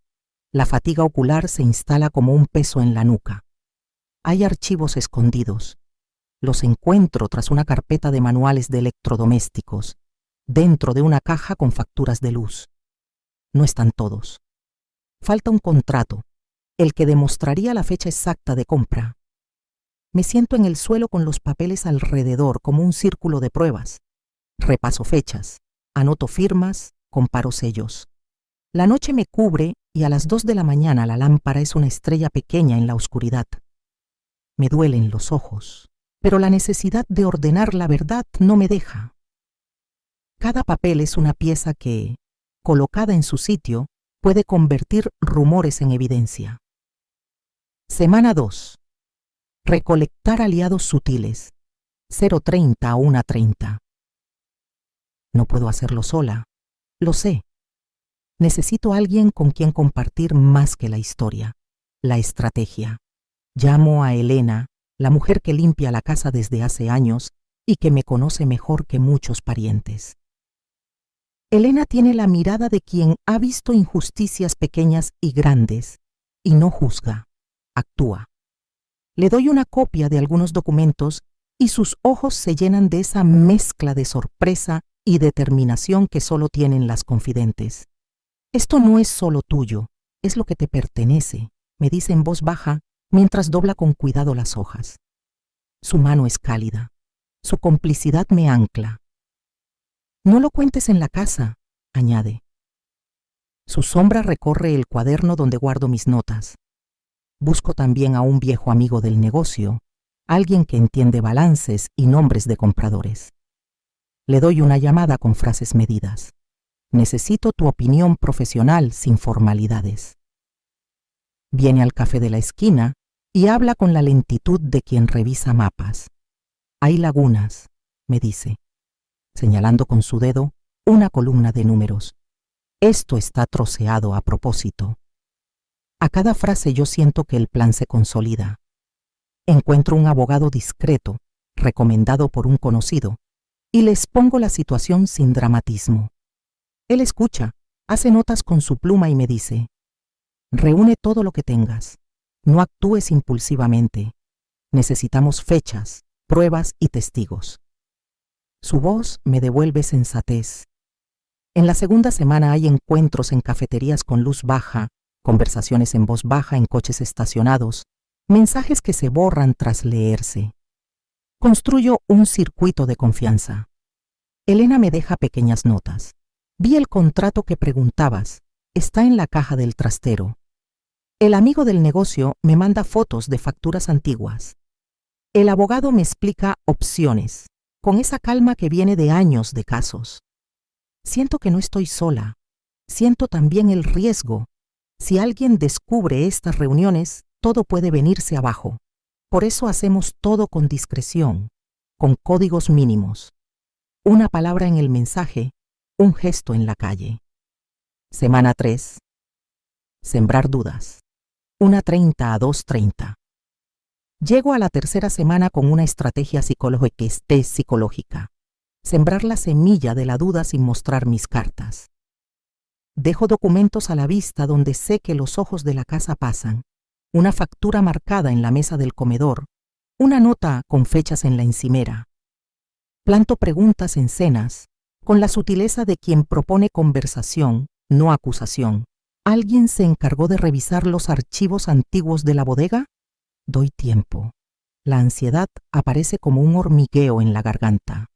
La fatiga ocular se instala como un peso en la nuca. Hay archivos escondidos. Los encuentro tras una carpeta de manuales de electrodomésticos, dentro de una caja con facturas de luz. No están todos. Falta un contrato, el que demostraría la fecha exacta de compra. Me siento en el suelo con los papeles alrededor como un círculo de pruebas. Repaso fechas, anoto firmas, comparo sellos. La noche me cubre y a las 2 de la mañana la lámpara es una estrella pequeña en la oscuridad. Me duelen los ojos, pero la necesidad de ordenar la verdad no me deja. Cada papel es una pieza que, colocada en su sitio, puede convertir rumores en evidencia. Semana 2. Recolectar aliados sutiles. 0:30 a 1:30. No puedo hacerlo sola. Lo sé. Necesito a alguien con quien compartir más que la historia, la estrategia. Llamo a Elena, la mujer que limpia la casa desde hace años y que me conoce mejor que muchos parientes. Elena tiene la mirada de quien ha visto injusticias pequeñas y grandes, y no juzga, actúa. Le doy una copia de algunos documentos y sus ojos se llenan de esa mezcla de sorpresa y determinación que solo tienen las confidentes. Esto no es solo tuyo, es lo que te pertenece, me dice en voz baja mientras dobla con cuidado las hojas. Su mano es cálida, su complicidad me ancla. No lo cuentes en la casa, añade. Su sombra recorre el cuaderno donde guardo mis notas. Busco también a un viejo amigo del negocio, alguien que entiende balances y nombres de compradores. Le doy una llamada con frases medidas. Necesito tu opinión profesional sin formalidades. Viene al café de la esquina y habla con la lentitud de quien revisa mapas. Hay lagunas, me dice, señalando con su dedo una columna de números. Esto está troceado a propósito. A cada frase yo siento que el plan se consolida. Encuentro un abogado discreto, recomendado por un conocido, y le expongo la situación sin dramatismo. Él escucha, hace notas con su pluma y me dice: reúne todo lo que tengas. No actúes impulsivamente. Necesitamos fechas, pruebas y testigos. Su voz me devuelve sensatez. En la segunda semana hay encuentros en cafeterías con luz baja, conversaciones en voz baja en coches estacionados, mensajes que se borran tras leerse. Construyo un circuito de confianza. Elena me deja pequeñas notas. Vi el contrato que preguntabas. Está en la caja del trastero. El amigo del negocio me manda fotos de facturas antiguas. El abogado me explica opciones, con esa calma que viene de años de casos. Siento que no estoy sola. Siento también el riesgo. Si alguien descubre estas reuniones, todo puede venirse abajo. Por eso hacemos todo con discreción, con códigos mínimos. Una palabra en el mensaje, un gesto en la calle. Semana 3. Sembrar dudas. 1:30 a 2:30. Llego a la tercera semana con una estrategia psicológica. Sembrar la semilla de la duda sin mostrar mis cartas. Dejo documentos a la vista donde sé que los ojos de la casa pasan. Una factura marcada en la mesa del comedor. Una nota con fechas en la encimera. Planto preguntas en cenas, con la sutileza de quien propone conversación, no acusación. ¿Alguien se encargó de revisar los archivos antiguos de la bodega? Doy tiempo. La ansiedad aparece como un hormigueo en la garganta.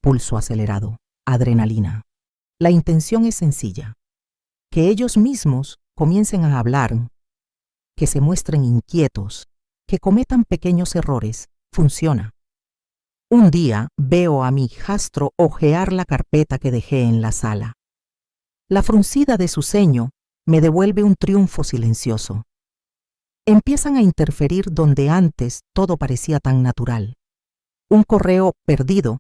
Pulso acelerado, adrenalina. La intención es sencilla. Que ellos mismos comiencen a hablar, que se muestren inquietos, que cometan pequeños errores. Funciona. Un día veo a mi hijastro hojear la carpeta que dejé en la sala. La fruncida de su ceño me devuelve un triunfo silencioso. Empiezan a interferir donde antes todo parecía tan natural. Un correo perdido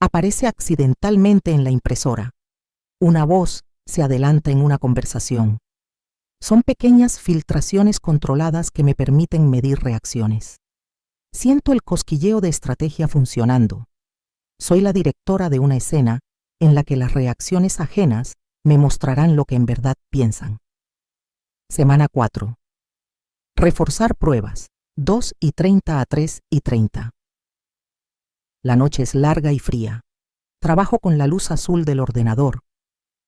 aparece accidentalmente en la impresora. Una voz se adelanta en una conversación. Son pequeñas filtraciones controladas que me permiten medir reacciones. Siento el cosquilleo de estrategia funcionando. Soy la directora de una escena en la que las reacciones ajenas me mostrarán lo que en verdad piensan. Semana 4. Reforzar pruebas, 2:30 a 3:30. La noche es larga y fría. Trabajo con la luz azul del ordenador,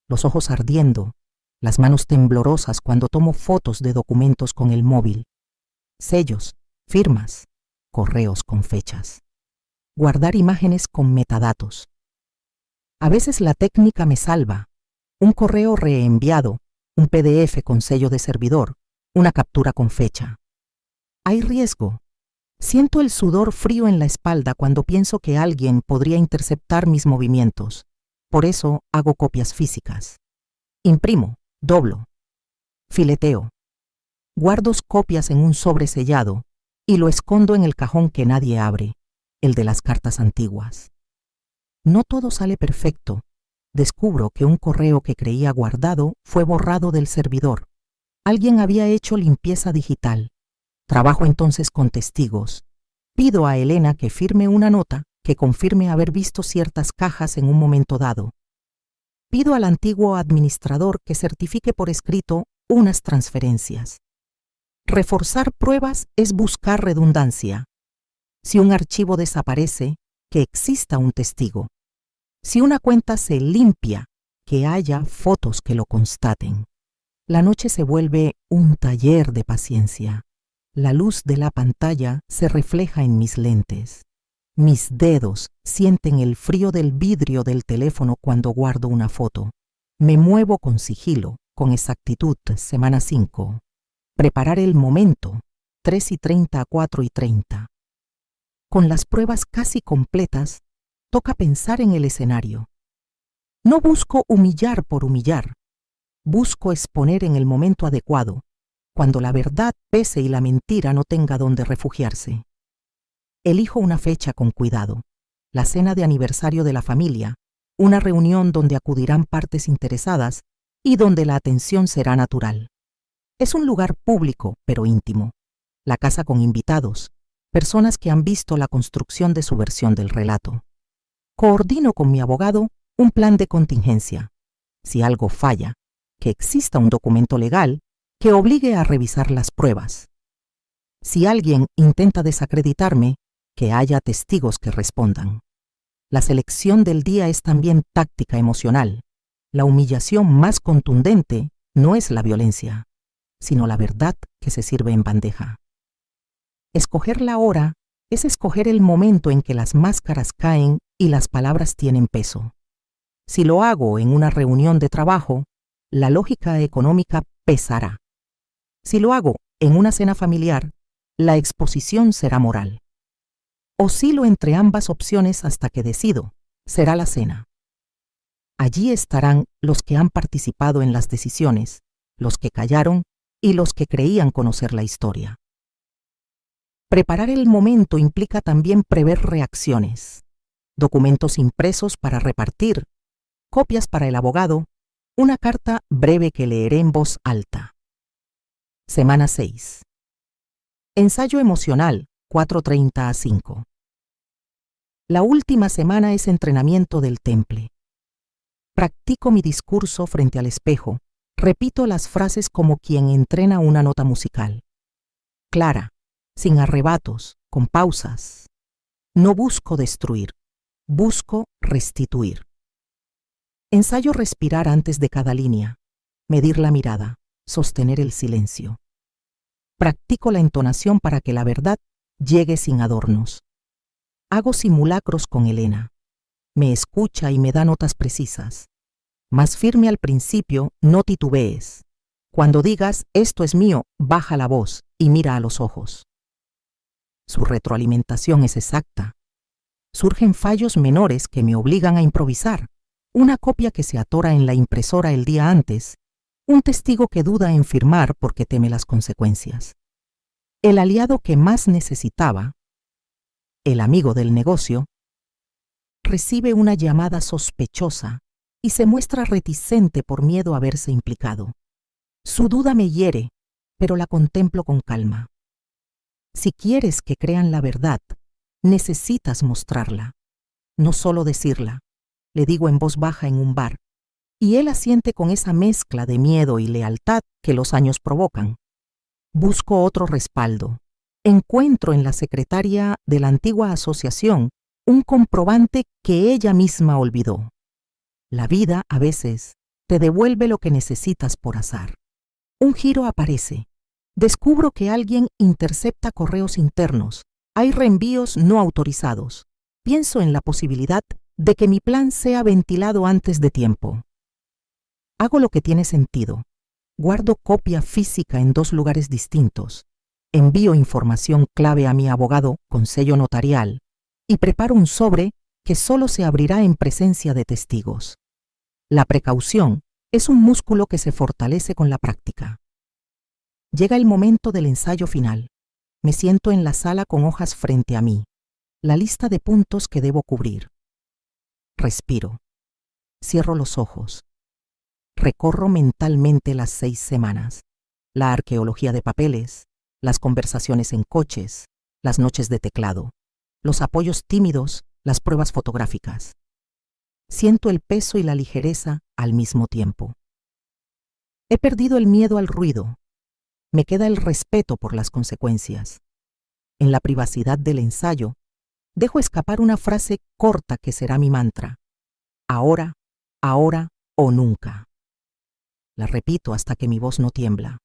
los ojos ardiendo, las manos temblorosas cuando tomo fotos de documentos con el móvil, sellos, firmas, correos con fechas. Guardar imágenes con metadatos. A veces la técnica me salva. Un correo reenviado, un PDF con sello de servidor, una captura con fecha. Hay riesgo. Siento el sudor frío en la espalda cuando pienso que alguien podría interceptar mis movimientos. Por eso hago copias físicas. Imprimo, doblo, fileteo. Guardo copias en un sobre sellado y lo escondo en el cajón que nadie abre, el de las cartas antiguas. No todo sale perfecto. Descubro que un correo que creía guardado fue borrado del servidor. Alguien había hecho limpieza digital. Trabajo entonces con testigos. Pido a Elena que firme una nota que confirme haber visto ciertas cajas en un momento dado. Pido al antiguo administrador que certifique por escrito unas transferencias. Reforzar pruebas es buscar redundancia. Si un archivo desaparece, que exista un testigo. Si una cuenta se limpia, que haya fotos que lo constaten. La noche se vuelve un taller de paciencia. La luz de la pantalla se refleja en mis lentes. Mis dedos sienten el frío del vidrio del teléfono cuando guardo una foto. Me muevo con sigilo, con exactitud, semana 5. Preparar el momento, 3:30 a 4:30. Con las pruebas casi completas, toca pensar en el escenario. No busco humillar por humillar. Busco exponer en el momento adecuado, cuando la verdad pese y la mentira no tenga dónde refugiarse. Elijo una fecha con cuidado, la cena de aniversario de la familia, una reunión donde acudirán partes interesadas y donde la atención será natural. Es un lugar público, pero íntimo. La casa con invitados, personas que han visto la construcción de su versión del relato. Coordino con mi abogado un plan de contingencia. Si algo falla, que exista un documento legal que obligue a revisar las pruebas. Si alguien intenta desacreditarme, que haya testigos que respondan. La selección del día es también táctica emocional. La humillación más contundente no es la violencia, sino la verdad que se sirve en bandeja. Escoger la hora es escoger el momento en que las máscaras caen y las palabras tienen peso. Si lo hago en una reunión de trabajo, la lógica económica pesará. Si lo hago en una cena familiar, la exposición será moral. Oscilo entre ambas opciones hasta que decido, será la cena. Allí estarán los que han participado en las decisiones, los que callaron y los que creían conocer la historia. Preparar el momento implica también prever reacciones, documentos impresos para repartir, copias para el abogado, una carta breve que leeré en voz alta. Semana 6. Ensayo emocional, 4:30 a 5. La última semana es entrenamiento del temple. Practico mi discurso frente al espejo, repito las frases como quien entrena una nota musical. Clara, sin arrebatos, con pausas. No busco destruir, busco restituir. Ensayo respirar antes de cada línea, medir la mirada, sostener el silencio. Practico la entonación para que la verdad llegue sin adornos. Hago simulacros con Elena. Me escucha y me da notas precisas. Más firme al principio, no titubees. Cuando digas, esto es mío, baja la voz y mira a los ojos. Su retroalimentación es exacta. Surgen fallos menores que me obligan a improvisar. Una copia que se atora en la impresora el día antes un testigo que duda en firmar porque teme las consecuencias. El aliado que más necesitaba, el amigo del negocio, recibe una llamada sospechosa y se muestra reticente por miedo a verse implicado. Su duda me hiere, pero la contemplo con calma. Si quieres que crean la verdad, necesitas mostrarla, no solo decirla, le digo en voz baja en un bar, y él asiente con esa mezcla de miedo y lealtad que los años provocan. Busco otro respaldo. Encuentro en la secretaria de la antigua asociación un comprobante que ella misma olvidó. La vida, a veces, te devuelve lo que necesitas por azar. Un giro aparece. Descubro que alguien intercepta correos internos. Hay reenvíos no autorizados. Pienso en la posibilidad de que mi plan sea ventilado antes de tiempo. Hago lo que tiene sentido. Guardo copia física en 2 lugares distintos. Envío información clave a mi abogado con sello notarial y preparo un sobre que solo se abrirá en presencia de testigos. La precaución es un músculo que se fortalece con la práctica. Llega el momento del ensayo final. Me siento en la sala con hojas frente a mí, la lista de puntos que debo cubrir. Respiro. Cierro los ojos. Recorro mentalmente las 6 semanas, la arqueología de papeles, las conversaciones en coches, las noches de teclado, los apoyos tímidos, las pruebas fotográficas. Siento el peso y la ligereza al mismo tiempo. He perdido el miedo al ruido. Me queda el respeto por las consecuencias. En la privacidad del ensayo, dejo escapar una frase corta que será mi mantra. Ahora, ahora o nunca. La repito hasta que mi voz no tiembla.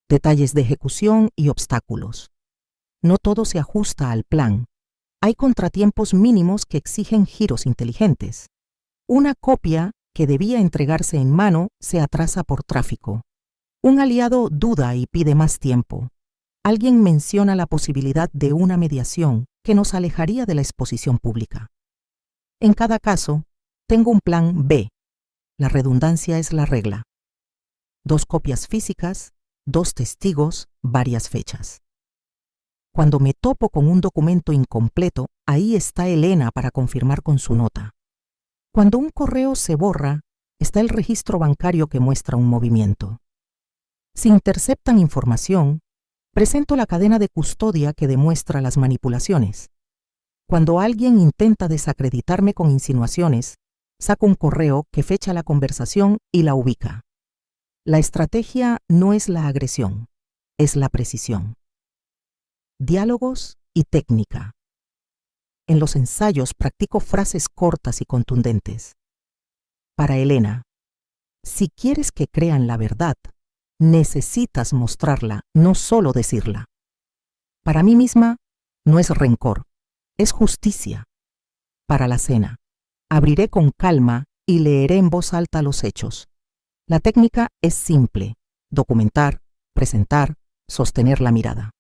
Detalles de ejecución y obstáculos. No todo se ajusta al plan. Hay contratiempos mínimos que exigen giros inteligentes. Una copia que debía entregarse en mano se atrasa por tráfico. Un aliado duda y pide más tiempo. Alguien menciona la posibilidad de una mediación que nos alejaría de la exposición pública. En cada caso, tengo un plan B. La redundancia es la regla. 2 copias físicas, 2 testigos, varias fechas. Cuando me topo con un documento incompleto, ahí está Elena para confirmar con su nota. Cuando un correo se borra, está el registro bancario que muestra un movimiento. Si interceptan información, presento la cadena de custodia que demuestra las manipulaciones. Cuando alguien intenta desacreditarme con insinuaciones, saco un correo que fecha la conversación y la ubica. La estrategia no es la agresión, es la precisión. Diálogos y técnica. En los ensayos practico frases cortas y contundentes. Para Elena, si quieres que crean la verdad, necesitas mostrarla, no solo decirla. Para mí misma, no es rencor, es justicia. Para la cena, abriré con calma y leeré en voz alta los hechos. La técnica es simple: documentar, presentar, sostener la mirada.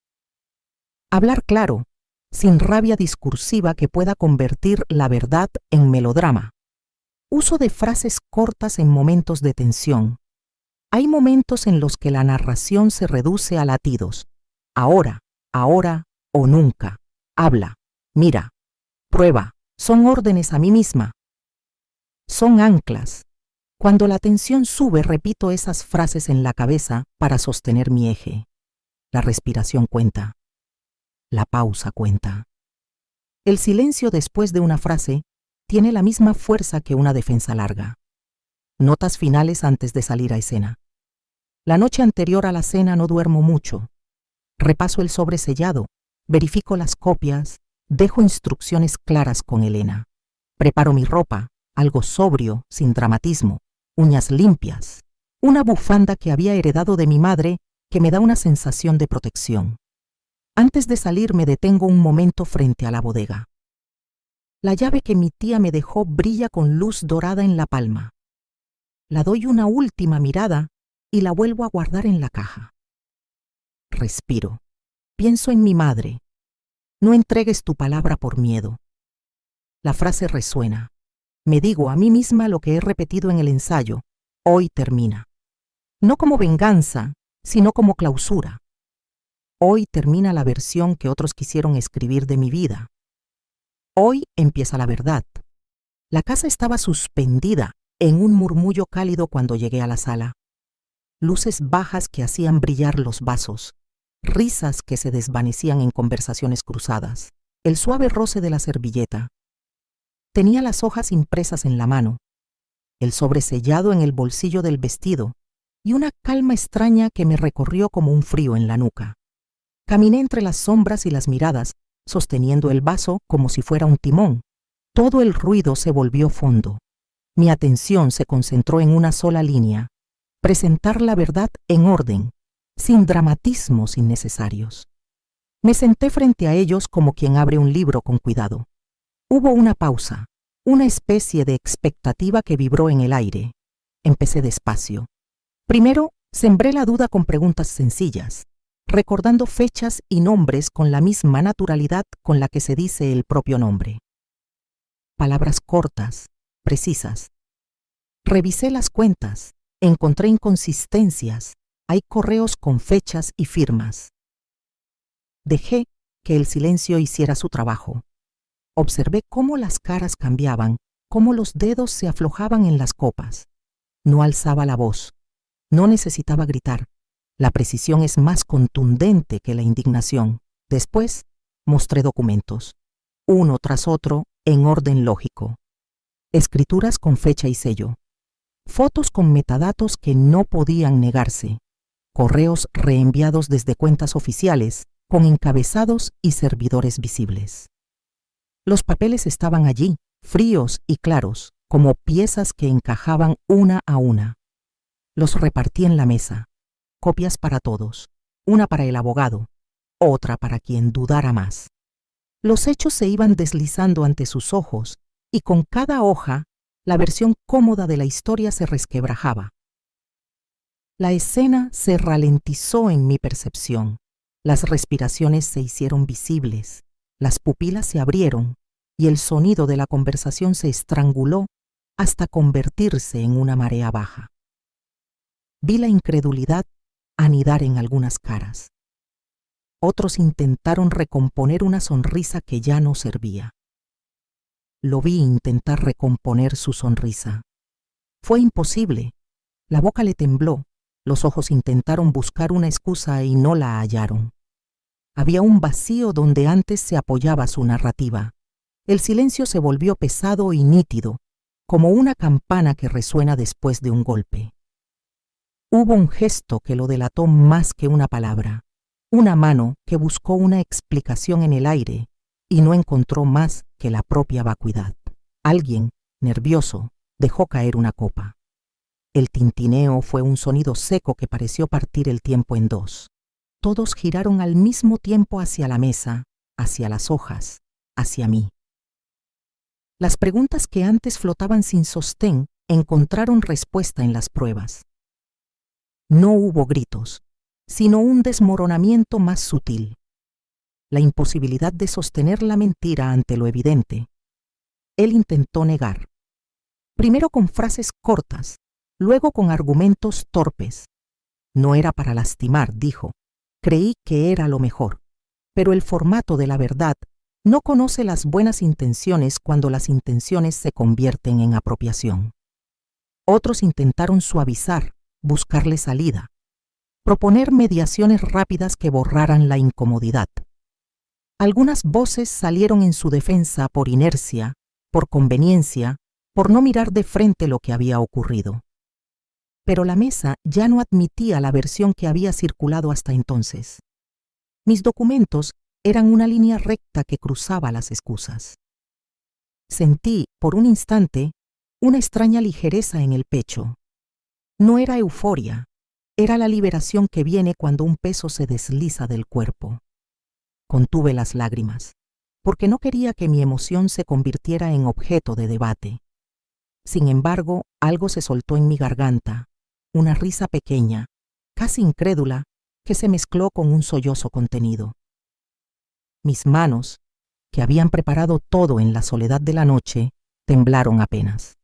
Hablar claro, sin rabia discursiva que pueda convertir la verdad en melodrama. Uso de frases cortas en momentos de tensión. Hay momentos en los que la narración se reduce a latidos. Ahora, ahora o nunca. Habla, mira, prueba. Son órdenes a mí misma. Son anclas. Cuando la tensión sube, repito esas frases en la cabeza para sostener mi eje. La respiración cuenta. La pausa cuenta. El silencio después de una frase tiene la misma fuerza que una defensa larga. Notas finales antes de salir a escena. La noche anterior a la cena no duermo mucho. Repaso el sobre sellado, verifico las copias, dejo instrucciones claras con Elena. Preparo mi ropa, algo sobrio, sin dramatismo, uñas limpias, una bufanda que había heredado de mi madre que me da una sensación de protección. Antes de salir me detengo un momento frente a la bodega. La llave que mi tía me dejó brilla con luz dorada en la palma. La doy una última mirada y la vuelvo a guardar en la caja. Respiro. Pienso en mi madre. No entregues tu palabra por miedo. La frase resuena. Me digo a mí misma lo que he repetido en el ensayo. Hoy termina. no como venganza, sino como clausura. Hoy termina la versión que otros quisieron escribir de mi vida. Hoy empieza la verdad. La casa estaba suspendida en un murmullo cálido cuando llegué a la sala. Luces bajas que hacían brillar los vasos, risas que se desvanecían en conversaciones cruzadas, el suave roce de la servilleta. Tenía las hojas impresas en la mano, el sobre sellado en el bolsillo del vestido y una calma extraña que me recorrió como un frío en la nuca. Caminé entre las sombras y las miradas, sosteniendo el vaso como si fuera un timón. Todo el ruido se volvió fondo. Mi atención se concentró en una sola línea: presentar la verdad en orden, sin dramatismos innecesarios. Me senté frente a ellos como quien abre un libro con cuidado. Hubo una pausa, una especie de expectativa que vibró en el aire. Empecé despacio. Primero, sembré la duda con preguntas sencillas, recordando fechas y nombres con la misma naturalidad con la que se dice el propio nombre. Palabras cortas, precisas. Revisé las cuentas, encontré inconsistencias, hay correos con fechas y firmas. Dejé que el silencio hiciera su trabajo. Observé cómo las caras cambiaban, cómo los dedos se aflojaban en las copas. No alzaba la voz, no necesitaba gritar. La precisión es más contundente que la indignación. Después, mostré documentos, uno tras otro, en orden lógico. Escrituras con fecha y sello. Fotos con metadatos que no podían negarse. Correos reenviados desde cuentas oficiales, con encabezados y servidores visibles. Los papeles estaban allí, fríos y claros, como piezas que encajaban una a una. Los repartí en la mesa. Copias para todos, una para el abogado, otra para quien dudara más. Los hechos se iban deslizando ante sus ojos y con cada hoja la versión cómoda de la historia se resquebrajaba. La escena se ralentizó en mi percepción. Las respiraciones se hicieron visibles, las pupilas se abrieron y el sonido de la conversación se estranguló hasta convertirse en una marea baja. Vi la incredulidad anidar en algunas caras. Otros intentaron recomponer una sonrisa que ya no servía. Lo vi intentar recomponer su sonrisa. Fue imposible. La boca le tembló, los ojos intentaron buscar una excusa y no la hallaron. Había un vacío donde antes se apoyaba su narrativa. El silencio se volvió pesado y nítido, como una campana que resuena después de un golpe. Hubo un gesto que lo delató más que una palabra, una mano que buscó una explicación en el aire y no encontró más que la propia vacuidad. Alguien, nervioso, dejó caer una copa. El tintineo fue un sonido seco que pareció partir el tiempo en dos. Todos giraron al mismo tiempo hacia la mesa, hacia las hojas, hacia mí. Las preguntas que antes flotaban sin sostén encontraron respuesta en las pruebas. No hubo gritos, sino un desmoronamiento más sutil. La imposibilidad de sostener la mentira ante lo evidente. Él intentó negar. Primero con frases cortas, luego con argumentos torpes. No era para lastimar, dijo. Creí que era lo mejor. Pero el formato de la verdad no conoce las buenas intenciones cuando las intenciones se convierten en apropiación. Otros intentaron suavizar, buscarle salida, proponer mediaciones rápidas que borraran la incomodidad. Algunas voces salieron en su defensa por inercia, por conveniencia, por no mirar de frente lo que había ocurrido. Pero la mesa ya no admitía la versión que había circulado hasta entonces. Mis documentos eran una línea recta que cruzaba las excusas. Sentí, por un instante, una extraña ligereza en el pecho. No era euforia, era la liberación que viene cuando un peso se desliza del cuerpo. Contuve las lágrimas, porque no quería que mi emoción se convirtiera en objeto de debate. Sin embargo, algo se soltó en mi garganta, una risa pequeña, casi incrédula, que se mezcló con un sollozo contenido. Mis manos, que habían preparado todo en la soledad de la noche, temblaron apenas.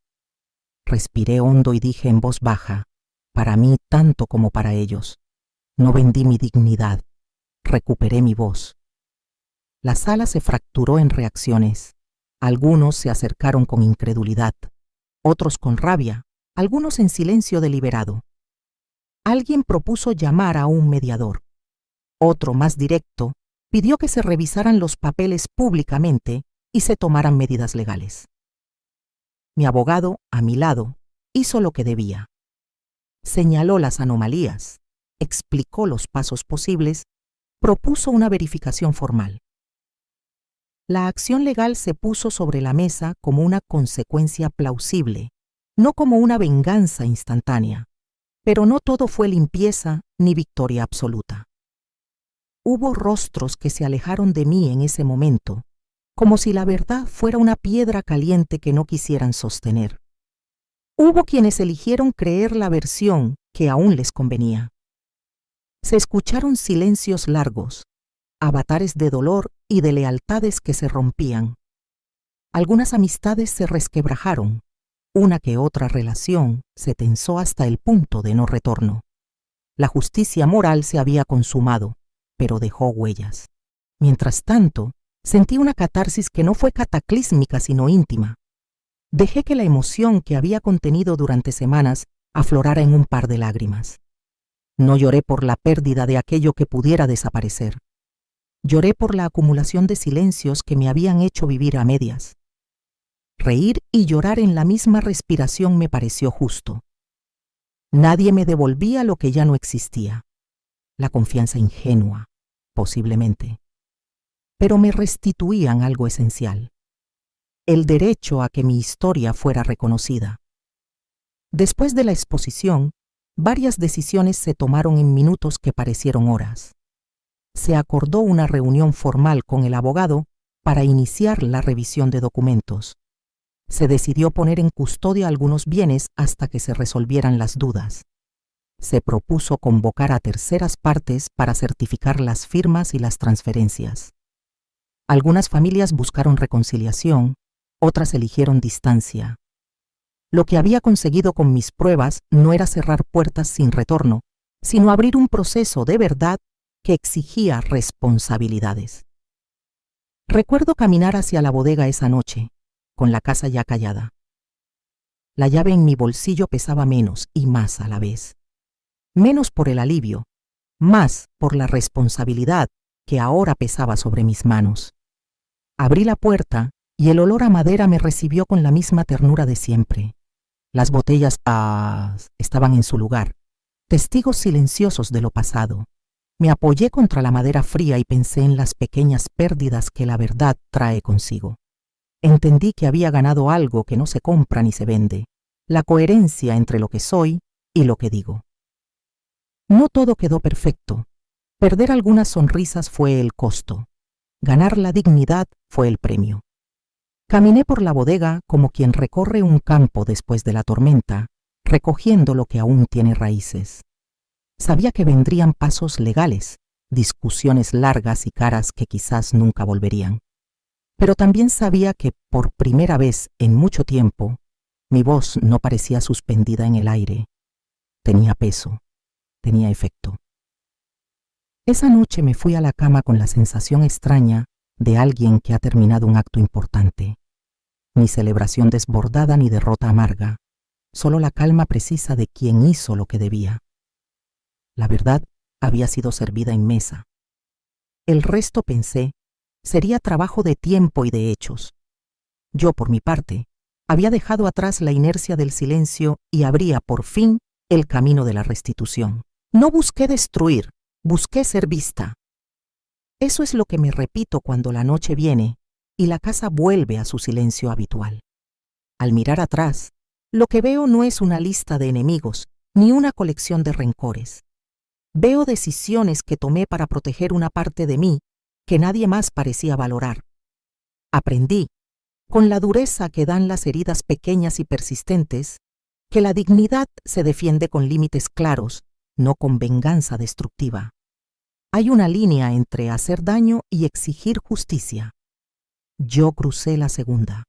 Respiré hondo y dije en voz baja, para mí tanto como para ellos. No vendí mi dignidad, recuperé mi voz. La sala se fracturó en reacciones. Algunos se acercaron con incredulidad, otros con rabia, algunos en silencio deliberado. Alguien propuso llamar a un mediador. Otro, más directo, pidió que se revisaran los papeles públicamente y se tomaran medidas legales. Mi abogado, a mi lado, hizo lo que debía. Señaló las anomalías, explicó los pasos posibles, propuso una verificación formal. La acción legal se puso sobre la mesa como una consecuencia plausible, no como una venganza instantánea, pero no todo fue limpieza ni victoria absoluta. Hubo rostros que se alejaron de mí en ese momento, como si la verdad fuera una piedra caliente que no quisieran sostener. Hubo quienes eligieron creer la versión que aún les convenía. Se escucharon silencios largos, avatares de dolor y de lealtades que se rompían. Algunas amistades se resquebrajaron, una que otra relación se tensó hasta el punto de no retorno. La justicia moral se había consumado, pero dejó huellas. Mientras tanto, sentí una catarsis que no fue cataclísmica sino íntima. Dejé que la emoción que había contenido durante semanas aflorara en un par de lágrimas. No lloré por la pérdida de aquello que pudiera desaparecer. Lloré por la acumulación de silencios que me habían hecho vivir a medias. Reír y llorar en la misma respiración me pareció justo. Nadie me devolvía lo que ya no existía. La confianza ingenua, posiblemente. Pero me restituían algo esencial: el derecho a que mi historia fuera reconocida. Después de la exposición, varias decisiones se tomaron en minutos que parecieron horas. Se acordó una reunión formal con el abogado para iniciar la revisión de documentos. Se decidió poner en custodia algunos bienes hasta que se resolvieran las dudas. Se propuso convocar a terceras partes para certificar las firmas y las transferencias. Algunas familias buscaron reconciliación, otras eligieron distancia. Lo que había conseguido con mis pruebas no era cerrar puertas sin retorno, sino abrir un proceso de verdad que exigía responsabilidades. Recuerdo caminar hacia la bodega esa noche, con la casa ya callada. La llave en mi bolsillo pesaba menos y más a la vez. Menos por el alivio, más por la responsabilidad que ahora pesaba sobre mis manos. Abrí la puerta y el olor a madera me recibió con la misma ternura de siempre. Las botellas estaban en su lugar, testigos silenciosos de lo pasado. Me apoyé contra la madera fría y pensé en las pequeñas pérdidas que la verdad trae consigo. Entendí que había ganado algo que no se compra ni se vende: la coherencia entre lo que soy y lo que digo. No todo quedó perfecto. Perder algunas sonrisas fue el costo. Ganar la dignidad fue el premio. Caminé por la bodega como quien recorre un campo después de la tormenta, recogiendo lo que aún tiene raíces. Sabía que vendrían pasos legales, discusiones largas y caras que quizás nunca volverían. Pero también sabía que, por primera vez en mucho tiempo, mi voz no parecía suspendida en el aire. Tenía peso, tenía efecto. Esa noche me fui a la cama con la sensación extraña de alguien que ha terminado un acto importante. Ni celebración desbordada ni derrota amarga, solo la calma precisa de quien hizo lo que debía. La verdad había sido servida en mesa. El resto, pensé, sería trabajo de tiempo y de hechos. Yo, por mi parte, había dejado atrás la inercia del silencio y abría, por fin, el camino de la restitución. No busqué destruir, busqué ser vista. Eso es lo que me repito cuando la noche viene y la casa vuelve a su silencio habitual. Al mirar atrás, lo que veo no es una lista de enemigos ni una colección de rencores. Veo decisiones que tomé para proteger una parte de mí que nadie más parecía valorar. Aprendí, con la dureza que dan las heridas pequeñas y persistentes, que la dignidad se defiende con límites claros, no con venganza destructiva. Hay una línea entre hacer daño y exigir justicia. Yo crucé la segunda.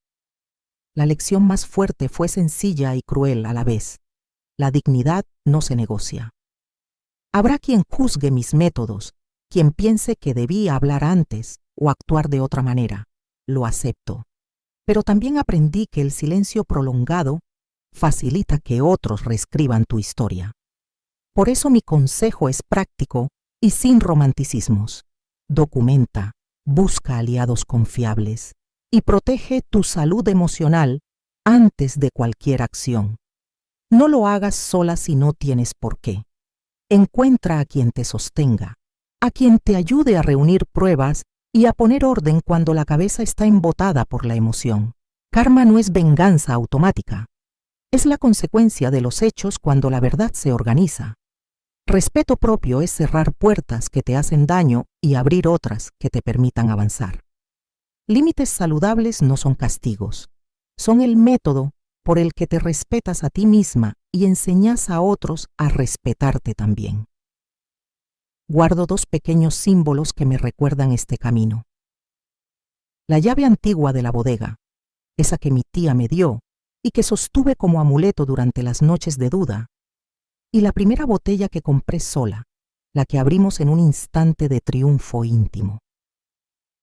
La lección más fuerte fue sencilla y cruel a la vez. La dignidad no se negocia. Habrá quien juzgue mis métodos, quien piense que debí hablar antes o actuar de otra manera. Lo acepto. Pero también aprendí que el silencio prolongado facilita que otros reescriban tu historia. Por eso mi consejo es práctico y sin romanticismos. Documenta, busca aliados confiables y protege tu salud emocional antes de cualquier acción. No lo hagas sola si no tienes por qué. Encuentra a quien te sostenga, a quien te ayude a reunir pruebas y a poner orden cuando la cabeza está embotada por la emoción. Karma no es venganza automática. Es la consecuencia de los hechos cuando la verdad se organiza. Respeto propio es cerrar puertas que te hacen daño y abrir otras que te permitan avanzar. Límites saludables no son castigos. Son el método por el que te respetas a ti misma y enseñas a otros a respetarte también. Guardo 2 pequeños símbolos que me recuerdan este camino. La llave antigua de la bodega, esa que mi tía me dio y que sostuve como amuleto durante las noches de duda, y la primera botella que compré sola, la que abrimos en un instante de triunfo íntimo.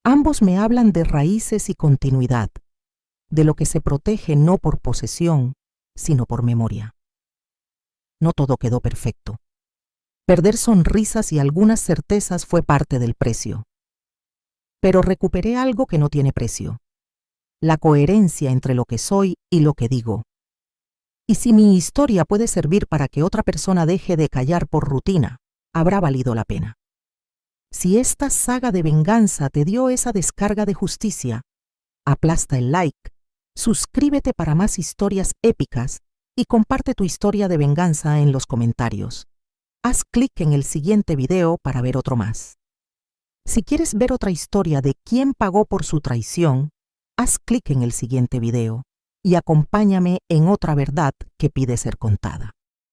Ambos me hablan de raíces y continuidad, de lo que se protege no por posesión, sino por memoria. No todo quedó perfecto. Perder sonrisas y algunas certezas fue parte del precio. Pero recuperé algo que no tiene precio: la coherencia entre lo que soy y lo que digo. Y si mi historia puede servir para que otra persona deje de callar por rutina, habrá valido la pena. Si esta saga de venganza te dio esa descarga de justicia, aplasta el like, suscríbete para más historias épicas y comparte tu historia de venganza en los comentarios. Haz clic en el siguiente video para ver otro más. Si quieres ver otra historia de quién pagó por su traición, haz clic en el siguiente video y acompáñame en otra verdad que pide ser contada.